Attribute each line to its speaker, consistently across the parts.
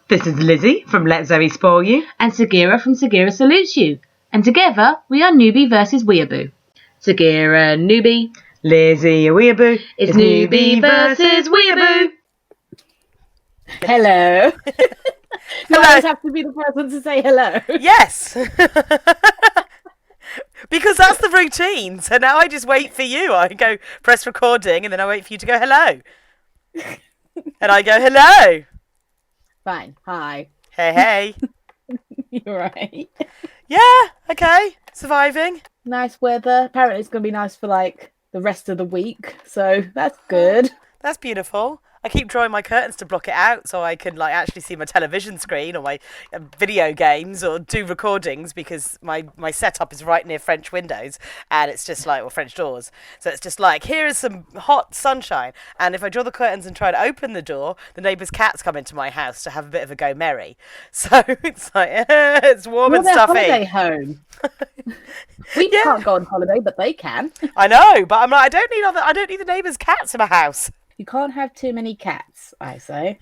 Speaker 1: This is Lizzie from Let Zoe Spoil You.
Speaker 2: And Sagira from Sagira Salutes You. And together, we are Newbie versus Weeaboo. Sagira, Newbie.
Speaker 1: Lizzie, Weeaboo.
Speaker 2: It's Newbie versus Weeaboo. Hello. Do I always have to be the first one to say hello?
Speaker 3: Yes. Because that's the routine. So now I just wait for you. I go press recording and then I wait for you to go hello. And I go hello.
Speaker 2: Fine. Hi.
Speaker 3: Hey.
Speaker 2: You're right.
Speaker 3: Yeah, okay. Surviving.
Speaker 2: Nice weather. Apparently it's going to be nice for like the rest of the week. So that's good.
Speaker 3: That's beautiful. I keep drawing my curtains to block it out so I can like actually see my television screen or my video games or do recordings because my setup is right near French windows and it's just like, or French doors. So it's just like, here is some hot sunshine. And if I draw the curtains and try to open the door, the neighbour's cats come into my house to have a bit of a go merry. So it's like, it's warm and stuffy.
Speaker 2: Holiday home. We can't go on holiday, but they can.
Speaker 3: I know, but I'm like, I don't need the neighbour's cats in my house.
Speaker 2: You can't have too many cats, I say.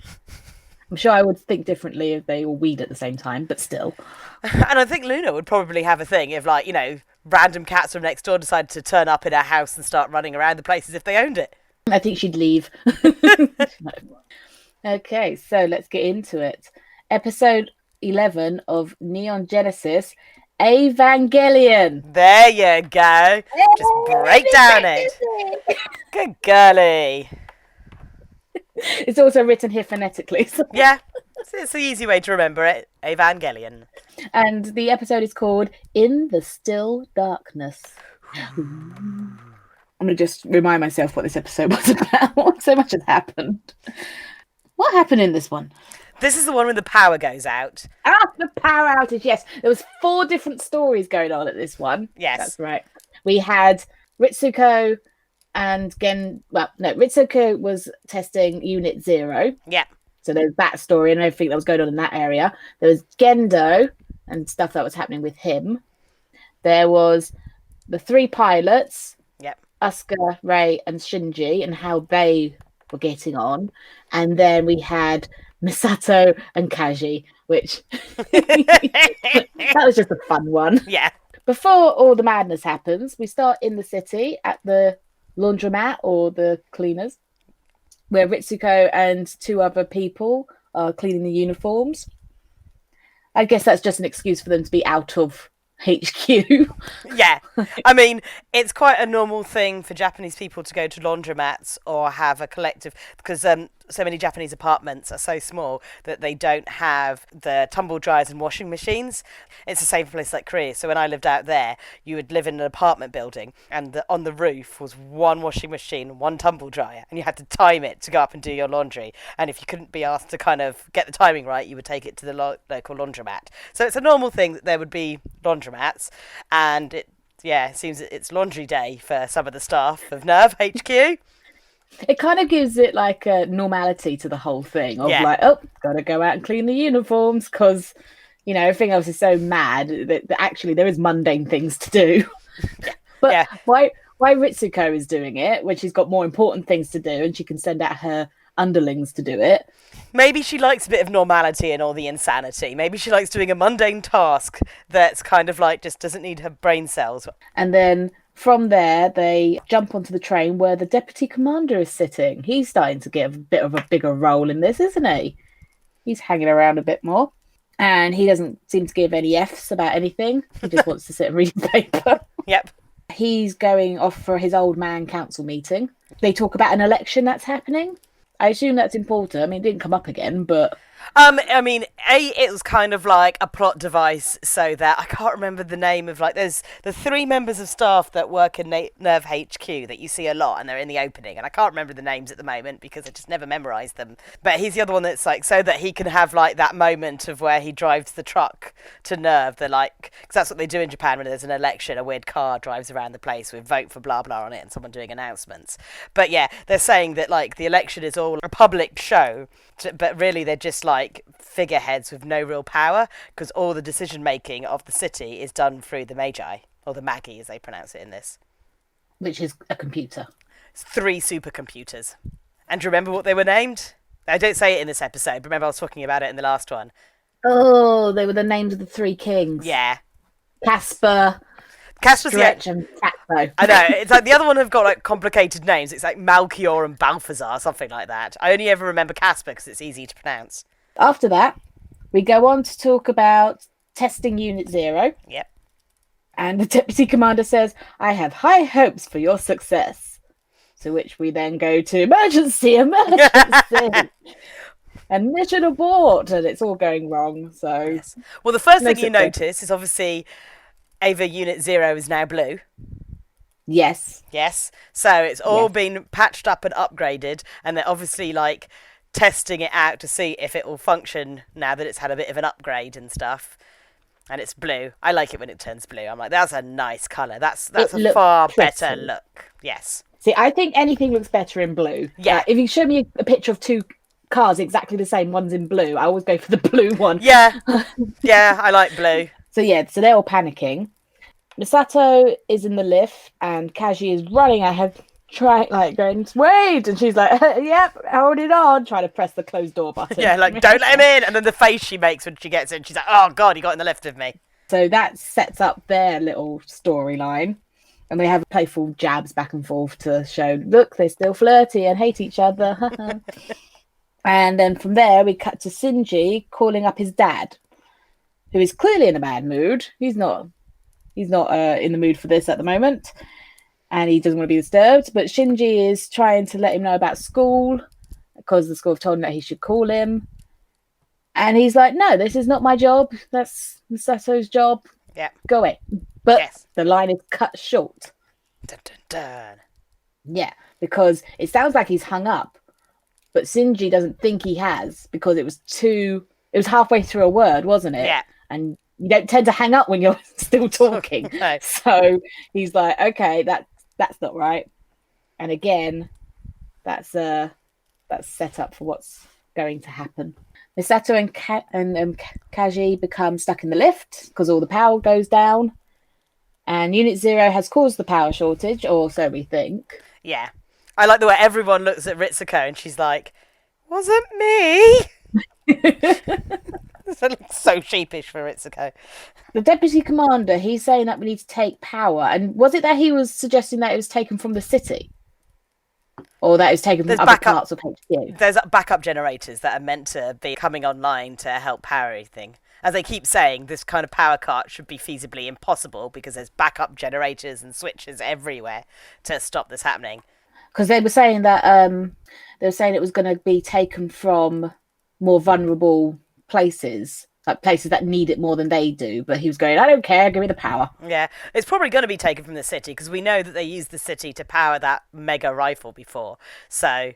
Speaker 2: I'm sure I would think differently if they all weed at the same time, but still.
Speaker 3: And I think Luna would probably have a thing if, like, you know, random cats from next door decided to turn up in her house and start running around the place as if they owned it.
Speaker 2: I think she'd leave. No. Okay, so let's get into it. Episode 11 of Neon Genesis, Evangelion.
Speaker 3: There you go. Just break down it. Good girly.
Speaker 2: It's also written here phonetically. So.
Speaker 3: Yeah, it's the easy way to remember it. Evangelion.
Speaker 2: And the episode is called In the Still Darkness. I'm going to just remind myself what this episode was about. So much has happened. What happened in this one?
Speaker 3: This is the one when the power goes out.
Speaker 2: Ah, the power outage, yes. There was 4 different stories going on at this one.
Speaker 3: Yes.
Speaker 2: That's right. We had Ritsuko and Ritsuko was testing Unit 0.
Speaker 3: Yeah.
Speaker 2: So there was that story and everything that was going on in that area. There was Gendo and stuff that was happening with him. There was the 3 pilots.
Speaker 3: Yep.
Speaker 2: Asuka, Rei, and Shinji, and how they were getting on. And then we had Misato and Kaji, which that was just a fun one.
Speaker 3: Yeah. Before
Speaker 2: all the madness happens, we start in the city at the laundromat or the cleaners, where Ritsuko and 2 other people are cleaning the uniforms. I guess that's just an excuse for them to be out of HQ.
Speaker 3: Yeah. I mean, it's quite a normal thing for Japanese people to go to laundromats or have a collective, because so many Japanese apartments are so small that they don't have the tumble dryers and washing machines. It's the same place like Korea. So when I lived out there, you would live in an apartment building and on the roof was 1 washing machine, 1 tumble dryer, and you had to time it to go up and do your laundry. And if you couldn't be asked to kind of get the timing right, you would take it to the local laundromat. So it's a normal thing that there would be laundromats, and it seems that it's laundry day for some of the staff of Nerve HQ.
Speaker 2: It kind of gives it like a normality to the whole thing of like, oh, gotta go out and clean the uniforms because, you know, everything else is so mad that actually there is mundane things to do. But why Ritsuko is doing it when she's got more important things to do and she can send out her underlings to do it?
Speaker 3: Maybe she likes a bit of normality and all the insanity. Maybe she likes doing a mundane task that's kind of like just doesn't need her brain cells.
Speaker 2: And then from there, they jump onto the train where the deputy commander is sitting. He's starting to get a bit of a bigger role in this, isn't he? He's hanging around a bit more. And he doesn't seem to give any Fs about anything. He just wants to sit and read the paper.
Speaker 3: Yep.
Speaker 2: He's going off for his old man council meeting. They talk about an election that's happening. I assume that's important. I mean, it didn't come up again, but...
Speaker 3: I mean, it was kind of like a plot device so that I can't remember the name of, like, there's the 3 members of staff that work in Nerve HQ that you see a lot and they're in the opening, and I can't remember the names at the moment because I just never memorised them. But he's the other one that's like, so that he can have like that moment of where he drives the truck to Nerve. They're like, because that's what they do in Japan when there's an election, a weird car drives around the place with vote for blah blah on it and someone doing announcements. But yeah, they're saying that like the election is all a public show, but really they're just like figureheads with no real power because all the decision making of the city is done through the Magi, or the Magi as they pronounce it in this,
Speaker 2: which is a computer.
Speaker 3: It's 3 supercomputers. And do you remember what they were named? I don't say it in this episode, but remember I was talking about it in the last one.
Speaker 2: Oh, they were the names of the three kings.
Speaker 3: Yeah.
Speaker 2: Casper, Stretch, and Saxo.
Speaker 3: I know. It's like the other one have got like complicated names. It's like Malchior and Balthazar, something like that. I only ever remember Casper because it's easy to pronounce.
Speaker 2: After that, we go on to talk about testing Unit 0.
Speaker 3: Yep. And
Speaker 2: the deputy commander says, I have high hopes for your success. To which we then go to emergency. And mission abort. And it's all going wrong. So,
Speaker 3: yes. Well, the first thing you notice is obviously Ava Unit 0 is now blue.
Speaker 2: Yes.
Speaker 3: Yes. So it's all been patched up and upgraded. And they're obviously like testing it out to see if it will function now that it's had a bit of an upgrade and stuff. And it's blue. I like it when it turns blue. I'm like, that's a nice colour. That's a far better look. Yes.
Speaker 2: See, I think anything looks better in blue.
Speaker 3: Yeah.
Speaker 2: If you show me a picture of two cars exactly the same, one's in blue, I always go for the blue one.
Speaker 3: Yeah. Yeah, I like blue.
Speaker 2: So they're all panicking. Misato is in the lift and Kaji is running ahead, going, wait! And she's like, yep, hold it on, trying to press the closed door button.
Speaker 3: Yeah, like, don't let him in! And then the face she makes when she gets in, she's like, oh god, he got in the lift with me.
Speaker 2: So that sets up their little storyline. And they have playful jabs back and forth to show, look, they're still flirty and hate each other. And then from there, we cut to Shinji calling up his dad, who is clearly in a bad mood. He's not in the mood for this at the moment. And he doesn't want to be disturbed. But Shinji is trying to let him know about school because the school have told him that he should call him. And he's like, no, this is not my job. That's Misato's job.
Speaker 3: Yeah.
Speaker 2: Go away. But the line is cut short.
Speaker 3: Dun, dun, dun.
Speaker 2: Yeah, because it sounds like he's hung up. But Shinji doesn't think he has because it was halfway through a word, wasn't it?
Speaker 3: Yeah.
Speaker 2: And you don't tend to hang up when you're still talking.
Speaker 3: No.
Speaker 2: So he's like, okay, that's not right. And again, that's set up for what's going to happen. Misato and Kaji become stuck in the lift because all the power goes down. And Unit 0 has caused the power shortage, or so we think.
Speaker 3: Yeah. I like the way everyone looks at Ritsuko and she's like, wasn't me! It looks so sheepish for Ritsuko.
Speaker 2: The deputy commander, he's saying that we need to take power. And was it that he was suggesting that it was taken from the city? Or that it was taken from other parts of HQ?
Speaker 3: There's backup generators that are meant to be coming online to help power everything. As they keep saying, this kind of power cut should be feasibly impossible because there's backup generators and switches everywhere to stop this happening.
Speaker 2: Because they were saying that it was going to be taken from more vulnerable places, like places that need it more than they do. But he was going, I don't care, give me the power.
Speaker 3: Yeah, it's probably going to be taken from the city because we know that they used the city to power that mega rifle before. So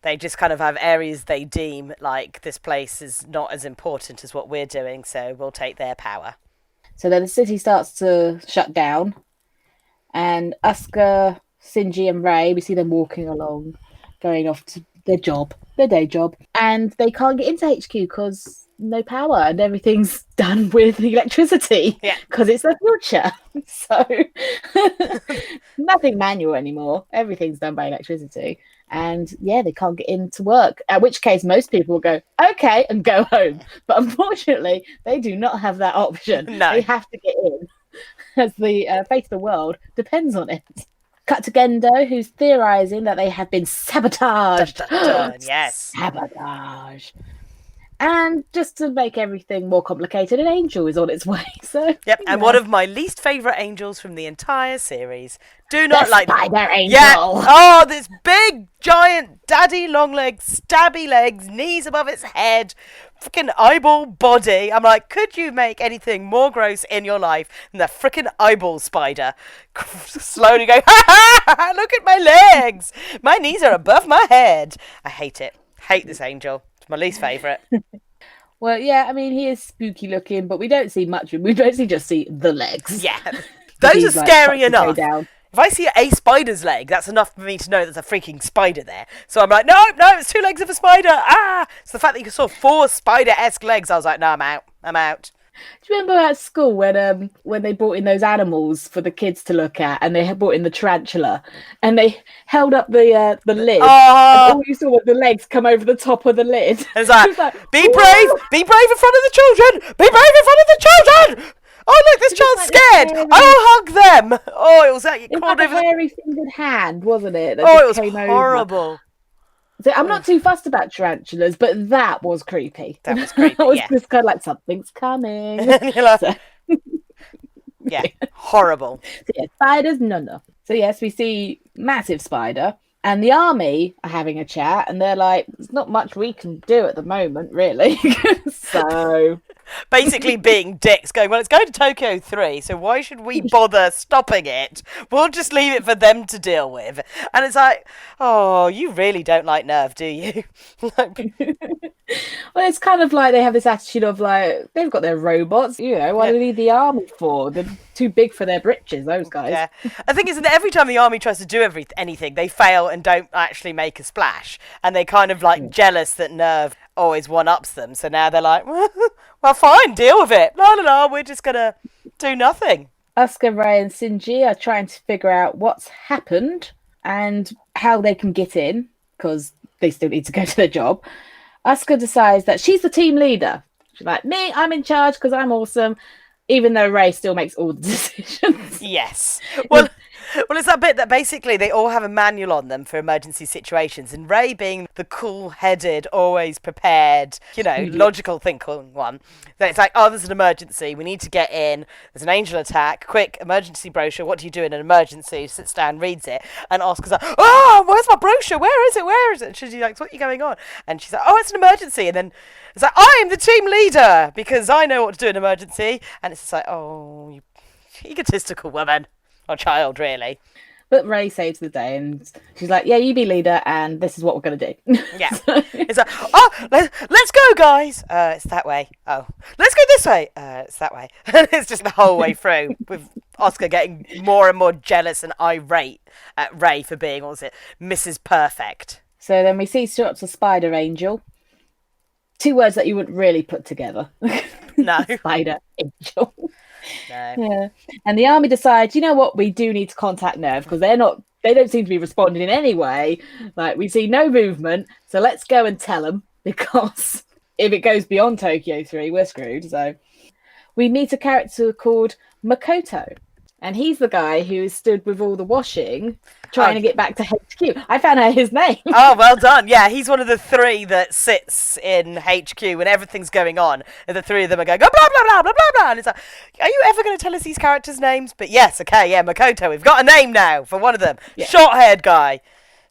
Speaker 3: they just kind of have areas they deem like this place is not as important as what we're doing, so we'll take their power.
Speaker 2: So then the city starts to shut down, and Asuka, Shinji and Rei, we see them walking along, going off to their day job, and they can't get into HQ because no power and everything's done with electricity because it's the future. So nothing manual anymore. Everything's done by electricity. And they can't get into work. At which case, most people will go, okay, and go home. But unfortunately, they do not have that option.
Speaker 3: No.
Speaker 2: They have to get in, as the fate of the world depends on it. Cut to Gendo, who's theorising that they have been sabotaged.
Speaker 3: Dun, dun, dun. Yes.
Speaker 2: Sabotage. And just to make everything more complicated, an angel is on its way. So
Speaker 3: and one of my least favourite angels from the entire series. Do not like
Speaker 2: spider angel.
Speaker 3: Yeah. Oh, this big, giant, daddy long legs, stabby legs, knees above its head, freaking eyeball body. I'm like, could you make anything more gross in your life than the freaking eyeball spider? Slowly going, ha ha! Look at my legs. My knees are above my head. I hate it. Hate this angel. It's my least favourite.
Speaker 2: Well, yeah, I mean, he is spooky looking, but we don't see much of him. We basically just see the legs.
Speaker 3: Yeah. Those are scary enough.
Speaker 2: Down.
Speaker 3: If I see a spider's leg, that's enough for me to know there's a freaking spider there. So I'm like, no, it's 2 legs of a spider. Ah! So the fact that you saw 4 spider-esque legs, I was like, no, I'm out.
Speaker 2: Do you remember at school when they brought in those animals for the kids to look at, and they had brought in the tarantula, and they held up the lid, and all you saw was the legs come over the top of the lid.
Speaker 3: And it's like, be brave in front of the children, be brave in front of the children. Oh look, this child's scared. I'll hug them. Oh, it was like
Speaker 2: it was like a hairy-fingered hand, wasn't it?
Speaker 3: Oh, it was horrible.
Speaker 2: Over. So I'm not too fussed about tarantulas, but that was creepy.
Speaker 3: That was creepy.
Speaker 2: It was just kind of like something's coming.
Speaker 3: Yeah, horrible.
Speaker 2: So yeah, spiders, no. So yes, we see massive spider, and the army are having a chat, and they're like, "There's not much we can do at the moment, really." So
Speaker 3: basically being dicks, going, well, it's going to Tokyo 3, so why should we bother stopping it? We'll just leave it for them to deal with. And it's like, oh, you really don't like Nerve, do you?
Speaker 2: Well, it's kind of like they have this attitude of like, they've got their robots, what do they need the army for? They're too big for their britches, those guys.
Speaker 3: Yeah. I think it's that every time the army tries to do anything, they fail and don't actually make a splash. And they kind of like jealous that Nerve always one-ups them. So now they're like, well, fine, deal with it. No, we're just going to do nothing.
Speaker 2: Asuka, Ray and Shinji are trying to figure out what's happened and how they can get in, because they still need to go to their job. Asuka decides that she's the team leader. She's like, me, I'm in charge because I'm awesome, even though Ray still makes all the decisions.
Speaker 3: Yes. Well, it's that bit that basically they all have a manual on them for emergency situations, and Ray being the cool-headed, always prepared, logical thinking one. So it's like, oh, there's an emergency, we need to get in, there's an angel attack, quick, emergency brochure, what do you do in an emergency? Sits down, reads it, and Oscar's like, oh, where's my brochure? Where is it? And she's like, what's going on? And she's like, oh, it's an emergency. And then it's like, I'm the team leader, because I know what to do in an emergency. And it's just like, oh, you egotistical woman. Or child, really.
Speaker 2: But Ray saves the day, and she's like, yeah, you be leader, and this is what we're going to do.
Speaker 3: Yeah. It's like, oh, let's go, guys. It's that way. Oh, let's go this way. It's that way. It's just the whole way through, with Oscar getting more and more jealous and irate at Ray for being, Mrs. Perfect.
Speaker 2: So then we see shots of Spider Angel. 2 words that you wouldn't really put together.
Speaker 3: No.
Speaker 2: Spider Angel.
Speaker 3: No.
Speaker 2: Yeah. And the army decides, you know what, we do need to contact Nerve, because they don't seem to be responding in any way. Like, we see no movement, so let's go and tell them, because if it goes beyond Tokyo 3, we're screwed. So we meet a character called Makoto, and he's the guy who stood with all the washing trying to get back to HQ. I found out his name.
Speaker 3: Oh, well done. Yeah, he's one of the 3 that sits in HQ when everything's going on. And the 3 of them are going, blah, blah, blah, blah, blah, blah. And it's like, are you ever going to tell us these characters' names? But yes, okay, yeah, Makoto. We've got a name now for one of them. Yeah. Short-haired guy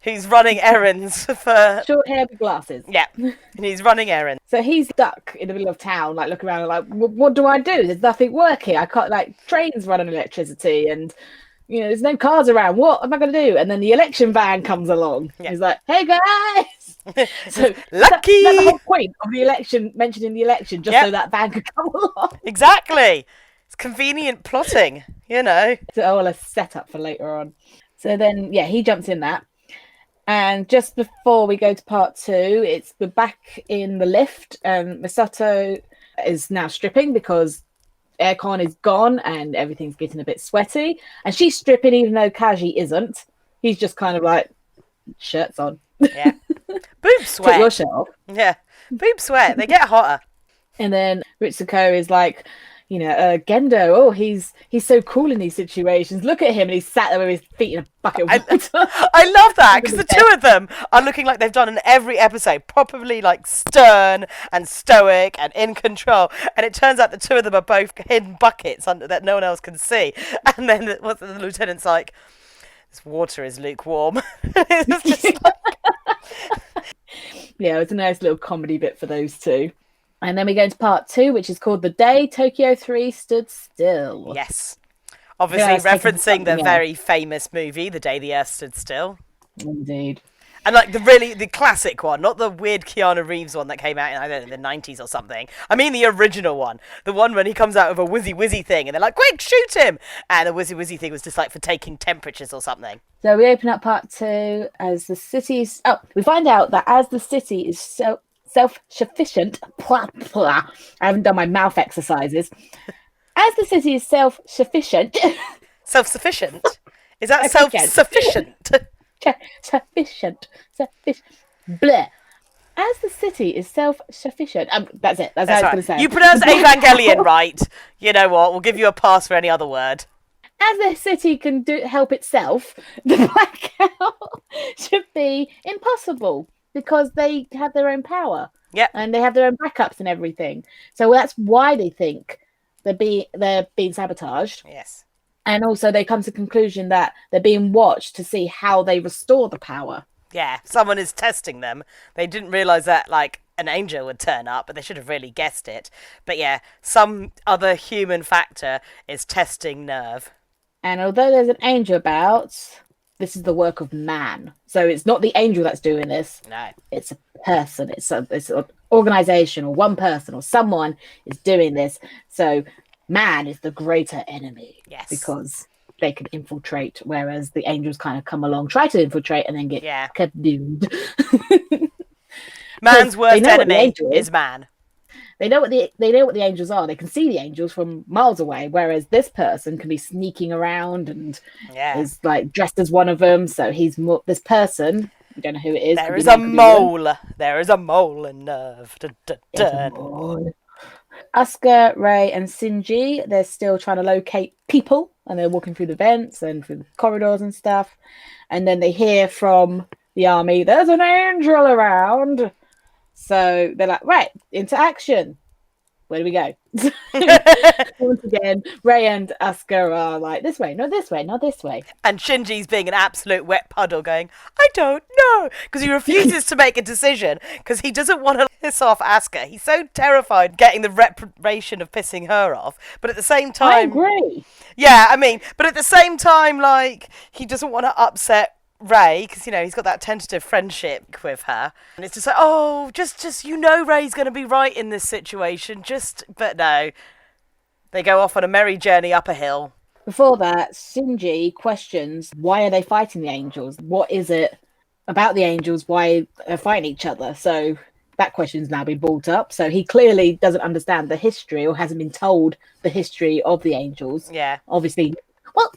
Speaker 3: who's running errands for...
Speaker 2: Short-haired with glasses.
Speaker 3: Yeah, and he's running errands.
Speaker 2: So he's stuck in the middle of town, like, looking around like, what do I do? There's nothing working. I can't, like, trains run on electricity, and... there's no cars around. What am I going to do? And then the election van comes along. Yeah. He's like, hey, guys! So
Speaker 3: lucky!
Speaker 2: That's the whole point of the election, mentioning the election, just so that van could come along.
Speaker 3: Exactly. It's convenient plotting,
Speaker 2: So, all a setup for later on. So then, yeah, he jumps in that. And just before we go to part 2, we're back in the lift. And Misato is now stripping because... aircon is gone and everything's getting a bit sweaty, and she's stripping even though Kaji isn't. He's just kind of like, shirts on.
Speaker 3: Yeah. Boob sweat.
Speaker 2: Take your shirt off.
Speaker 3: Yeah. Boob sweat. They get hotter.
Speaker 2: And then Ritsuko is like, Gendo, he's so cool in these situations. Look at him, and he's sat there with his feet in a bucket of water.
Speaker 3: I love that, because the 2 of them are looking like they've done in every episode, properly like stern and stoic and in control. And it turns out the 2 of them are both hidden buckets that no one else can see. And then the lieutenant's like, this water is lukewarm. It's just like...
Speaker 2: Yeah, it's a nice little comedy bit for those 2. And then we go into part 2, which is called The Day Tokyo 3 Stood Still.
Speaker 3: Yes. Obviously referencing the very famous movie, The Day the Earth Stood Still.
Speaker 2: Indeed.
Speaker 3: And like the classic one, not the weird Keanu Reeves one that came out in, I don't know, the 90s or something. I mean the original one. The one when he comes out with a whizzy thing and they're like, quick, shoot him! And the whizzy thing was just like for taking temperatures or something.
Speaker 2: So we open up part 2 as the city's... Oh, we find out that as the city is self-sufficient, I haven't done my mouth exercises. As the city is self-sufficient,
Speaker 3: Self-sufficient? Is that
Speaker 2: Sufficient.
Speaker 3: self-sufficient?
Speaker 2: sufficient, bleh. As the city is self-sufficient, that's it. That's how I was going to say.
Speaker 3: You pronounced Evangelion right. You know what? We'll give you a pass for any other word.
Speaker 2: As the city can help itself, the blackout should be impossible because they have their own power.
Speaker 3: Yep.
Speaker 2: And they have their own backups and everything. So that's why they think they're being sabotaged.
Speaker 3: Yes.
Speaker 2: And also they come to the conclusion that they're being watched to see how they restore the power.
Speaker 3: Yeah, someone is testing them. They didn't realise that, like, an angel would turn up, but they should have really guessed it. But yeah, some other human factor is testing nerve.
Speaker 2: And although there's an angel about, this is the work of man. So it's not the angel that's doing this.
Speaker 3: No.
Speaker 2: It's a person. It's an organisation or one person or someone is doing this. So man is the greater enemy.
Speaker 3: Yes.
Speaker 2: Because they can infiltrate, whereas the angels kind of come along, try to infiltrate, and then get doomed.
Speaker 3: Man's worst enemy is man.
Speaker 2: They know what the angels are. They can see the angels from miles away, whereas this person can be sneaking around and is like dressed as one of them. So he's this person. We don't know who it is.
Speaker 3: There is a mole. There is a mole in nerve.
Speaker 2: Asuka, Rei, and Shinji, they're still trying to locate people, and they're walking through the vents and through the corridors and stuff. And then they hear from the army, there's an angel around. So they're like, right, into action. Where do we go? Once again, Rei and Asuka are like, this way, not this way, not this way.
Speaker 3: And Shinji's being an absolute wet puddle going, I don't know. Because he refuses to make a decision because he doesn't want to piss off Asuka. He's so terrified getting the reparation of pissing her off. But at the same time...
Speaker 2: I agree.
Speaker 3: Yeah, I mean, but at the same time, like, he doesn't want to upset Rei, because, you know, he's got that tentative friendship with her. And it's just like, oh, just you know Rei's going to be right in this situation. But no. They go off on a merry journey up a hill.
Speaker 2: Before that, Shinji questions, why are they fighting the angels? What is it about the angels? Why they're fighting each other? So that question's now been brought up. So he clearly doesn't understand the history or hasn't been told the history of the angels.
Speaker 3: Yeah.
Speaker 2: Obviously, well...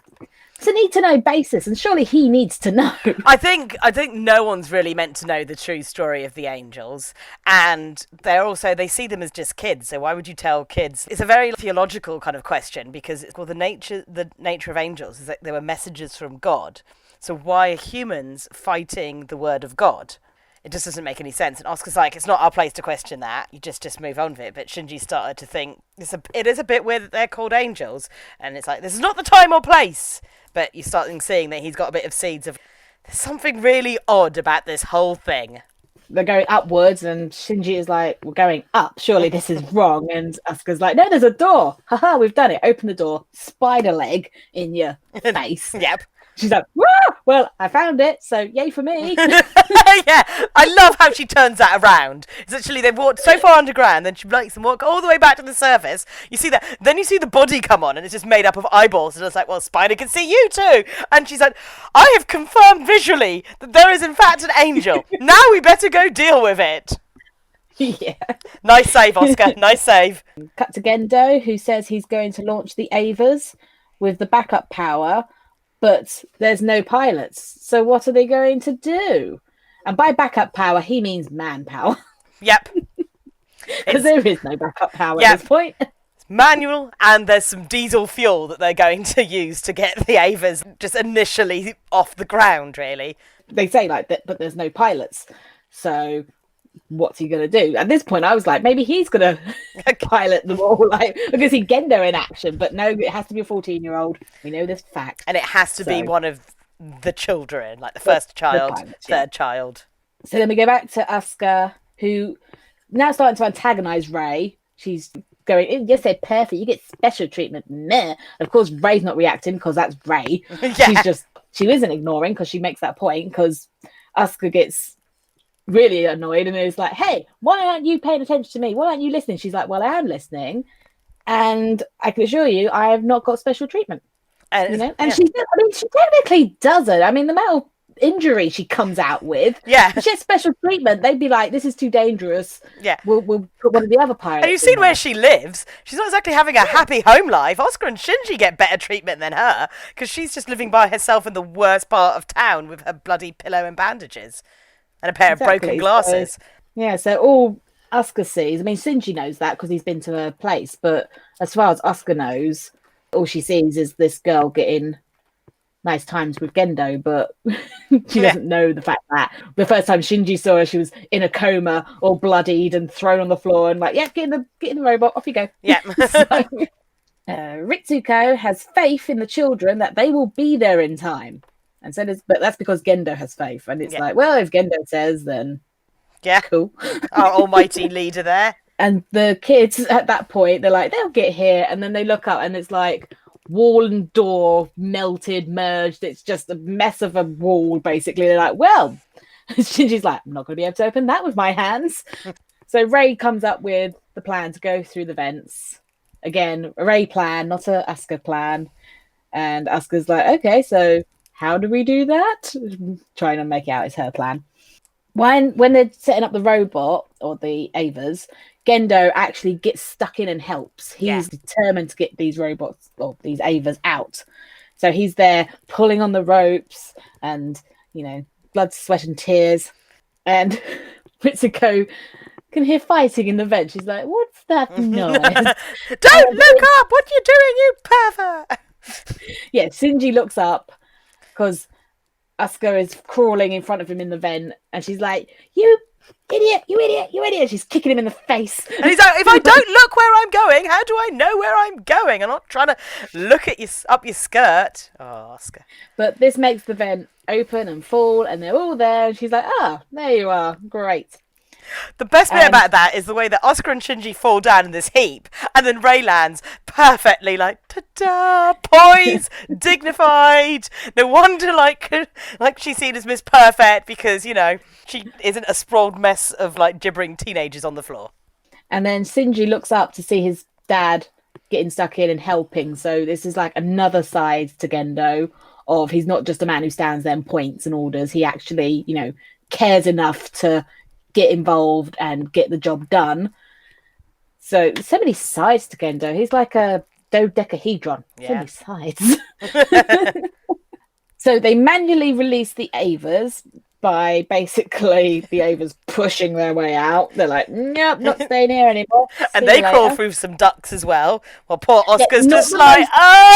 Speaker 2: It's a need-to-know basis, and surely he needs to know.
Speaker 3: I think no one's really meant to know the true story of the angels, and they see them as just kids. So why would you tell kids? It's a very theological kind of question because it's called the nature of angels is that they were messengers from God. So why are humans fighting the word of God? It just doesn't make any sense. And Asuka's like, it's not our place to question that. You just move on with it. But Shinji started to think it is a bit weird that they're called angels, and it's like this is not the time or place. But you start seeing that he's got a bit of seeds of there's something really odd about this whole thing.
Speaker 2: They're going upwards, and Shinji is like, we're going up. Surely this is wrong. And Asuka's like, no, there's a door. Haha, we've done it. Open the door. Spider leg in your face.
Speaker 3: Yep.
Speaker 2: She's like, wah! Well, I found it, so yay for me.
Speaker 3: Yeah, I love how she turns that around. It's actually, they've walked so far underground, then she makes them walk all the way back to the surface. You see that, then you see the body come on, and it's just made up of eyeballs, and it's like, well, Spider can see you too. And she's like, I have confirmed visually that there is in fact an angel. Now we better go deal with it.
Speaker 2: Yeah.
Speaker 3: Nice save, Oscar. Nice save.
Speaker 2: Cut to Gendo, who says he's going to launch the Avas with the backup power, but there's no pilots. So what are they going to do? And by backup power, he means manpower.
Speaker 3: Yep.
Speaker 2: Because there is no backup power at this point.
Speaker 3: It's manual, and there's some diesel fuel that they're going to use to get the Avas just initially off the ground, really.
Speaker 2: They say like that, but there's no pilots. So what's he going to do? At this point, I was like, maybe he's going to pilot them all, like, because he Gendo in action. But no, it has to be a 14-year-old. We know this fact.
Speaker 3: And it has to be one of the children, like the first child, third child.
Speaker 2: So then we go back to Asuka, who now starting to antagonize Rei. She's going, yes, they're perfect. You get special treatment. Meh. Of course, Rei's not reacting because that's Rei.
Speaker 3: Yeah.
Speaker 2: She isn't ignoring because she makes that point because Asuka gets really annoyed and is like, hey, why aren't you paying attention to me? Why aren't you listening? She's like, well, I am listening. And I can assure you, I have not got special treatment. And she technically doesn't. I mean, the amount of injury she comes out with.
Speaker 3: Yeah.
Speaker 2: If she had special treatment, they'd be like, this is too dangerous.
Speaker 3: Yeah.
Speaker 2: We'll put one of the other pirates.
Speaker 3: And you've seen where she lives. She's not exactly having a happy home life. Oscar and Shinji get better treatment than her because she's just living by herself in the worst part of town with her bloody pillow and bandages and a pair of broken glasses.
Speaker 2: So all Asuka sees, I mean, Shinji knows that because he's been to her place, but as far as Asuka knows, all she sees is this girl getting nice times with Gendo, but she doesn't know the fact that the first time Shinji saw her, she was in a coma, all bloodied and thrown on the floor, and like, get in the robot, off you go.
Speaker 3: Yeah.
Speaker 2: Ritsuko has faith in the children that they will be there in time, and so but that's because Gendo has faith, and it's like, well, if Gendo says, then cool.
Speaker 3: Our almighty leader there.
Speaker 2: And the kids at that point, they're like, they'll get here, and then they look up, and it's like wall and door melted, merged. It's just a mess of a wall, basically. They're like, well, Shinji's like, I'm not going to be able to open that with my hands. So Rei comes up with the plan to go through the vents. Again, a Rei plan, not a Asuka plan. And Asuka's like, okay, so how do we do that? Trying to make it out it's her plan. When they're setting up the robot, or the Avas, Gendo actually gets stuck in and helps. He's determined to get these robots, or these Avas, out. So he's there pulling on the ropes and, blood, sweat and tears. And Ritsuko can hear fighting in the vent. She's like, what's that noise?
Speaker 3: Don't look up! What are you doing, you pervert?
Speaker 2: Shinji looks up because Asuka is crawling in front of him in the vent, and she's like, you idiot, you idiot, you idiot. She's kicking him in the face.
Speaker 3: And he's like, if I don't look where I'm going, how do I know where I'm going? I'm not trying to look at you up your skirt. Oh, Asuka.
Speaker 2: But this makes the vent open and fall, and they're all there, and she's like, there you are. Great.
Speaker 3: The best bit about that is the way that Oscar and Shinji fall down in this heap, and then Rei lands perfectly, like, ta-da, poised, dignified. No wonder, like she's seen as Miss Perfect because, she isn't a sprawled mess of, like, gibbering teenagers on the floor.
Speaker 2: And then Shinji looks up to see his dad getting stuck in and helping. So this is, like, another side to Gendo of he's not just a man who stands there and points and orders. He actually, cares enough to get involved and get the job done. So many sides to Gendo. He's like a dodecahedron. So many sides. So they manually release the Avas by basically the Avas pushing their way out. They're like, nope, not staying here anymore.
Speaker 3: And they crawl through some ducks as well. While poor Oscar's just like,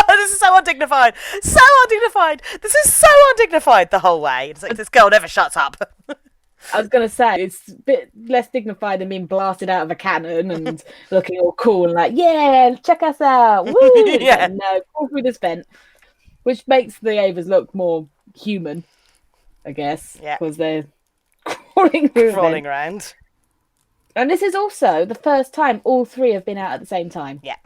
Speaker 3: this is so undignified. So undignified. This is so undignified the whole way. It's like, this girl never shuts up.
Speaker 2: I was going to say, it's a bit less dignified than being blasted out of a cannon and looking all cool and like, yeah, check us out. Woo! No, crawl through this vent. Which makes the Avas look more human, I guess. Yeah. Because they're crawling
Speaker 3: around.
Speaker 2: And this is also the first time all three have been out at the same time.
Speaker 3: Yeah.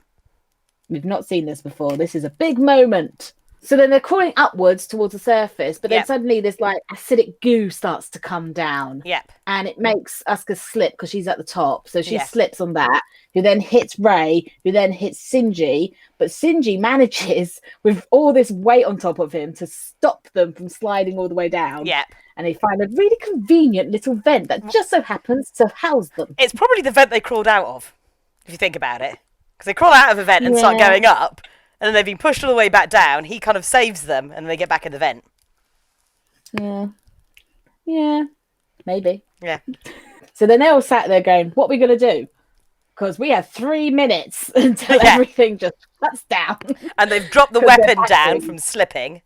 Speaker 2: We've not seen this before. This is a big moment. So then they're crawling upwards towards the surface, but then suddenly this like acidic goo starts to come down.
Speaker 3: Yep.
Speaker 2: And it makes Asuka slip because she's at the top. So she slips on that, who then hits Rei, who then hits Shinji. But Shinji manages, with all this weight on top of him, to stop them from sliding all the way down.
Speaker 3: Yep.
Speaker 2: And they find a really convenient little vent that just so happens to house them.
Speaker 3: It's probably the vent they crawled out of, if you think about it. Because they crawl out of a vent and start going up. And then they've been pushed all the way back down. He kind of saves them, and they get back in the vent.
Speaker 2: Yeah. Maybe.
Speaker 3: Yeah.
Speaker 2: So then they're all sat there going, what are we going to do? Because we have 3 minutes until everything just shuts down.
Speaker 3: And they've dropped the weapon down from slipping.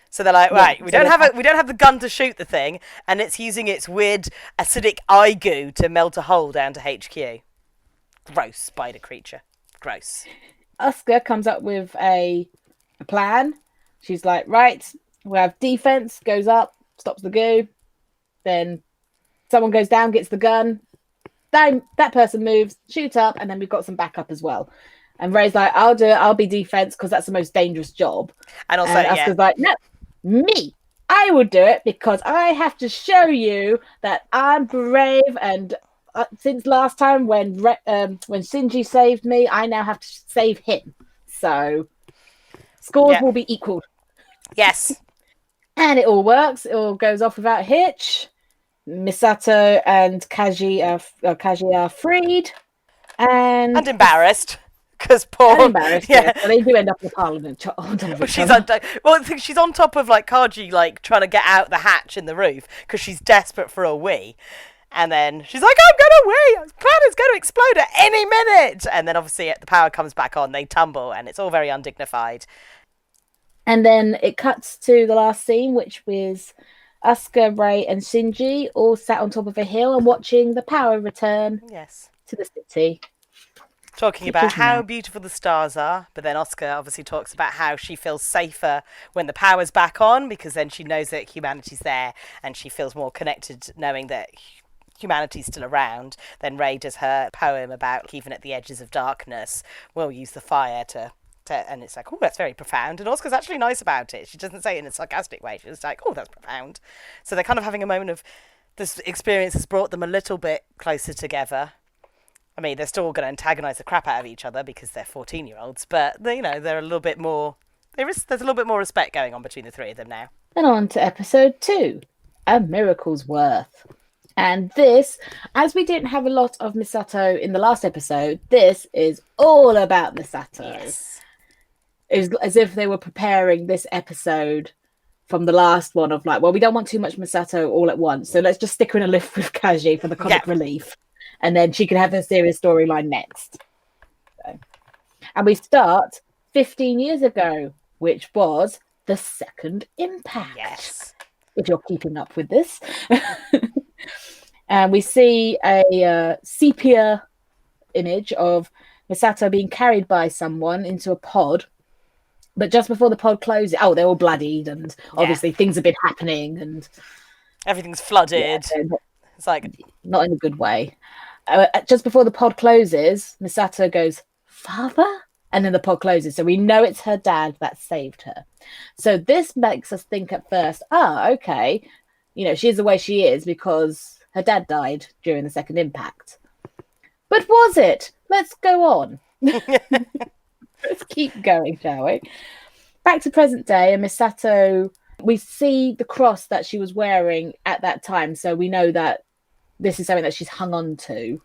Speaker 3: So they're like, right, we don't have the gun to shoot the thing, and it's using its weird acidic eye goo to melt a hole down to HQ. Gross spider creature. Gross.
Speaker 2: Asuka comes up with a plan. She's like, right, we have defense, goes up, stops the goo. Then someone goes down, gets the gun. That person moves, shoot up, and then we've got some backup as well. And Rei's like, I'll do it. I'll be defense because that's the most dangerous job.
Speaker 3: And also,
Speaker 2: Asuka's like, no, me. I will do it because I have to show you that I'm brave. And since last time when Shinji saved me, I now have to save him. So scores will be equal.
Speaker 3: Yes.
Speaker 2: And it all works. It all goes off without a hitch. Misato and Kaji are freed. And
Speaker 3: embarrassed. Because poor...
Speaker 2: embarrassed, yeah. So they do end up in the parliament on top of each other.
Speaker 3: I think she's on top of, like, Kaji, like, trying to get out the hatch in the roof because she's desperate for a wee. And then she's like, I'm going to wee! The planet's going to explode at any minute! And then, obviously, the power comes back on, they tumble, and it's all very undignified.
Speaker 2: And then it cuts to the last scene, which was Asuka, Rei, and Shinji all sat on top of a hill and watching the power return to the city.
Speaker 3: Talking about how beautiful the stars are, but then Asuka obviously talks about how she feels safer when the power's back on, because then she knows that humanity's there, and she feels more connected knowing that humanity's still around. Then Rei does her poem about even at the edges of darkness, we'll use the fire to and it's like, oh, that's very profound. And Asuka's actually nice about it. She doesn't say it in a sarcastic way. She's like, oh, that's profound. So they're kind of having a moment of this experience has brought them a little bit closer together. I mean, they're still going to antagonise the crap out of each other because they're 14-year-olds, but they're a little bit more. There's a little bit more respect going on between the three of them now.
Speaker 2: And on to episode 2, A Miracle's Worth. And this, as we didn't have a lot of Misato in the last episode, this is all about Misato.
Speaker 3: Yes.
Speaker 2: It was as if they were preparing this episode from the last one of like, well, we don't want too much Misato all at once, so let's just stick her in a lift with Kaji for the comic relief. And then she can have her serious storyline next. So. And we start 15 years ago, which was the second impact.
Speaker 3: Yes.
Speaker 2: If you're keeping up with this. And we see a sepia image of Misato being carried by someone into a pod. But just before the pod closes, they're all bloodied, and obviously things have been happening, and
Speaker 3: everything's flooded. It's like
Speaker 2: not in a good way. Just before the pod closes, Misato goes, "Father," and then the pod closes. So we know it's her dad that saved her. So this makes us think at first, okay, she's the way she is because her dad died during the second impact. But was it? Let's go on. Let's keep going, shall we? Back to present day, and Misato, we see the cross that she was wearing at that time, so we know that this is something that she's hung on to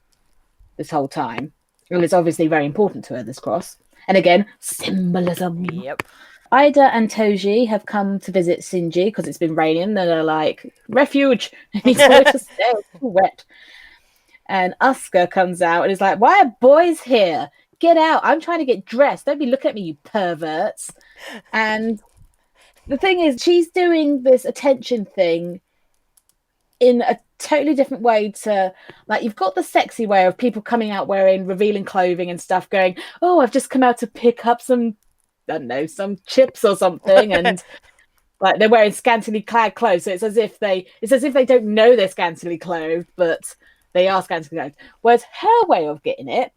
Speaker 2: this whole time. And it's obviously very important to her, this cross. And again, symbolism.
Speaker 3: Yep.
Speaker 2: Ida and Toji have come to visit Shinji because it's been raining, and they're like, refuge! He's going to stay, it's too wet. And Asuka comes out and is like, why are boys here? Get out. I'm trying to get dressed. Don't be looking at me, you perverts. And the thing is, she's doing this attention thing in a totally different way to, like, you've got the sexy way of people coming out wearing revealing clothing and stuff going, oh, I've just come out to pick up some, I don't know, some chips or something. And like they're wearing scantily clad clothes. So it's as if they don't know they're scantily clothed, but they are scantily clothed. Whereas her way of getting it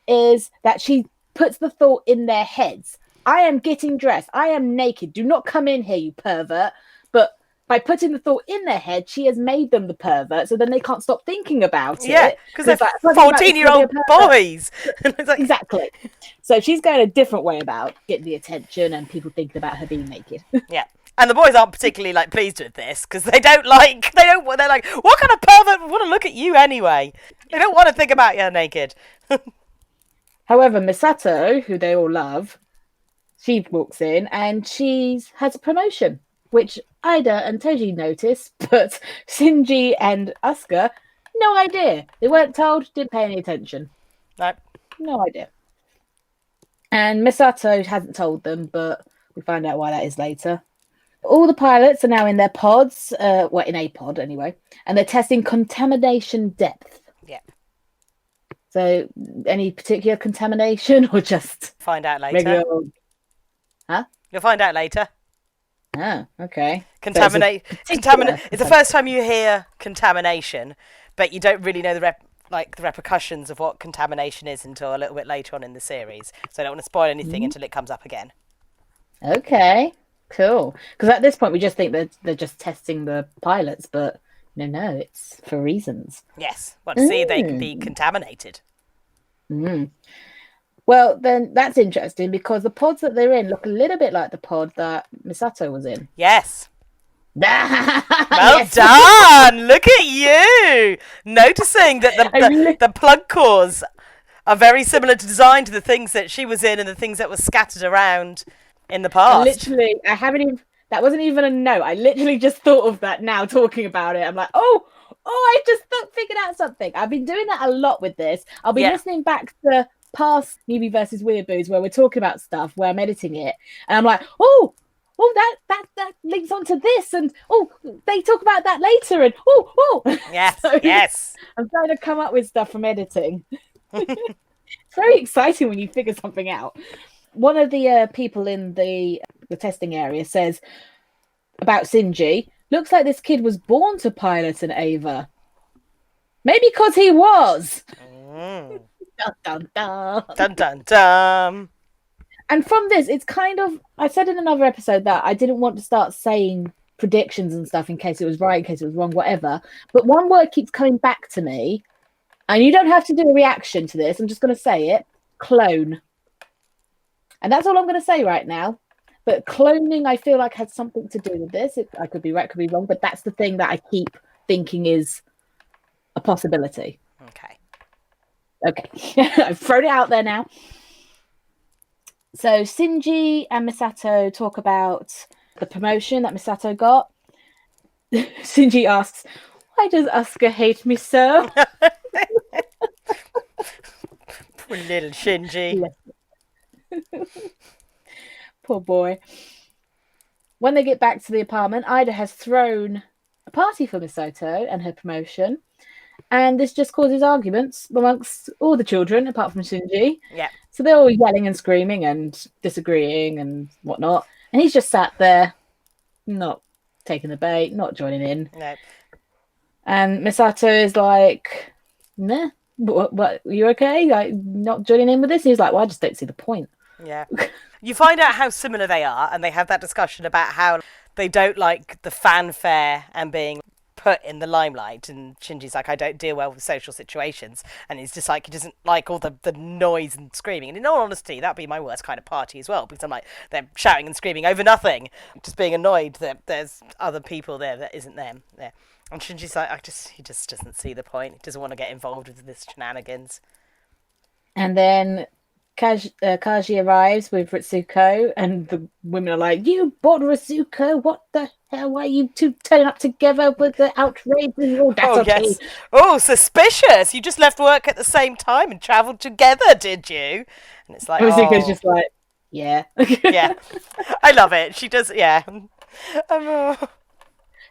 Speaker 2: is that she puts the thought in their heads. I am getting dressed. I am naked. Do not come in here, you pervert. But by putting the thought in their head, she has made them the pervert, so then they can't stop thinking about it.
Speaker 3: Yeah, because they're 14-year-old boys.
Speaker 2: Exactly. So she's going a different way about getting the attention and people thinking about her being naked.
Speaker 3: Yeah. And the boys aren't particularly pleased with this because they're like, what kind of pervert would want to look at you anyway? They don't want to think about you naked.
Speaker 2: However, Misato, who they all love, she walks in and she has a promotion, which Ida and Toji notice, but Shinji and Asuka, no idea. They weren't told, didn't pay any attention.
Speaker 3: Nope.
Speaker 2: No idea. And Misato hasn't told them, but we find out why that is later. All the pilots are now in their pods, in a pod anyway, and they're testing contamination depth.
Speaker 3: Yeah.
Speaker 2: So, any particular contamination or just
Speaker 3: find out later?
Speaker 2: Regular... Huh?
Speaker 3: You'll find out later.
Speaker 2: Oh, okay.
Speaker 3: Contaminate. It's the first time you hear contamination, but you don't really know the repercussions of what contamination is until a little bit later on in the series. So I don't want to spoil anything until it comes up again.
Speaker 2: Okay, cool. Because at this point we just think that they're just testing the pilots, but no, it's for reasons.
Speaker 3: Yes, well, to see if they can be contaminated.
Speaker 2: Well, then that's interesting because the pods that they're in look a little bit like the pod that Misato was in.
Speaker 3: Yes. Well done! Look at you! Noticing that the plug cores are very similar to design to the things that she was in and the things that were scattered around in the past.
Speaker 2: I haven't even... That wasn't even a note. I literally just thought of that now talking about it. I'm like, I just figured out something. I've been doing that a lot with this. I'll be listening back to past Newbie versus Weeaboos where we're talking about stuff, where I'm editing it. And I'm like, that links onto this. And, they talk about that later. And,
Speaker 3: Yes,
Speaker 2: so
Speaker 3: yes.
Speaker 2: I'm trying to come up with stuff from editing. It's very exciting when you figure something out. One of the people in the testing area says about Shinji, looks like this kid was born to pilot an Ava. Maybe because he was.
Speaker 3: Mm.
Speaker 2: Dun, dun, dun.
Speaker 3: Dun, dun, dun.
Speaker 2: And from this, it's kind of... I said in another episode that I didn't want to start saying predictions and stuff in case it was right, in case it was wrong, whatever. But one word keeps coming back to me. And you don't have to do a reaction to this. I'm just going to say it. Clone. And that's all I'm going to say right now. But cloning, I feel like, has something to do with this. I could be right, could be wrong. But that's the thing that I keep thinking is a possibility. Okay. I've thrown it out there now. So Shinji and Misato talk about the promotion that Misato got. Shinji asks, why does Asuka hate me so?
Speaker 3: Poor little Shinji.
Speaker 2: Poor boy. When they get back to the apartment, Ida has thrown a party for Misato and her promotion. And this just causes arguments amongst all the children, apart from Shinji.
Speaker 3: Yeah.
Speaker 2: So they're all yelling and screaming and disagreeing and whatnot. And he's just sat there, not taking the bait, not joining in.
Speaker 3: No.
Speaker 2: And Misato is like, nah, what, you okay? Like, not joining in with this? And he's like, well, I just don't see the point.
Speaker 3: Yeah. You find out how similar they are, and they have that discussion about how they don't like the fanfare and being put in the limelight. And Shinji's like, I don't deal well with social situations. And he's just like, he doesn't like all the noise and screaming. And in all honesty, that'd be my worst kind of party as well, because I'm like, they're shouting and screaming over nothing, just being annoyed that there's other people there that isn't them. Yeah. And Shinji's like, he just doesn't see the point. He doesn't want to get involved with this shenanigans.
Speaker 2: And then Kaji arrives with Ritsuko, and the women are like, you bought Ritsuko? What the hell? Why are you two turning up together with the outrage?
Speaker 3: Yes. Oh, suspicious. You just left work at the same time and travelled together, did you? And it's like,
Speaker 2: Ritsuko's just like, yeah.
Speaker 3: Yeah. I love it. She does, yeah.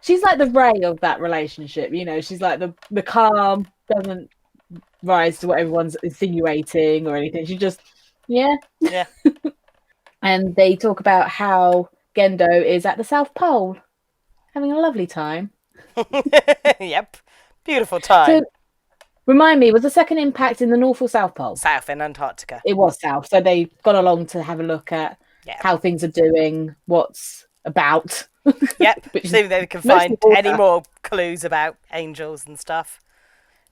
Speaker 2: She's like the Ray of that relationship, you know. She's like the calm, doesn't rise to what everyone's insinuating or anything. She just, yeah. And they talk about how Gendo is at the South Pole, having a lovely time.
Speaker 3: Yep. Beautiful time.
Speaker 2: So, remind me, was the second impact in the North or South Pole?
Speaker 3: South, in Antarctica.
Speaker 2: It was South. So they've gone along to have a look at how things are doing, what's about.
Speaker 3: Yep. See if they can find any more clues about angels and stuff.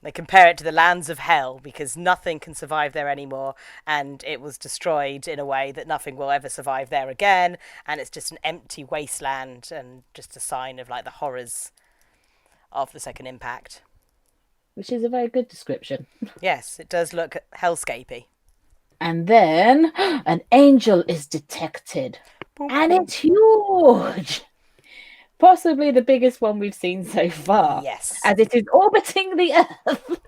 Speaker 3: They compare it to the lands of hell because nothing can survive there anymore, and it was destroyed in a way that nothing will ever survive there again, and it's just an empty wasteland and just a sign of like the horrors of the second impact.
Speaker 2: Which is a very good description.
Speaker 3: Yes, it does look hellscapey.
Speaker 2: And then an angel is detected. And it's huge. Possibly the biggest one we've seen so far.
Speaker 3: Yes.
Speaker 2: As it is orbiting the Earth.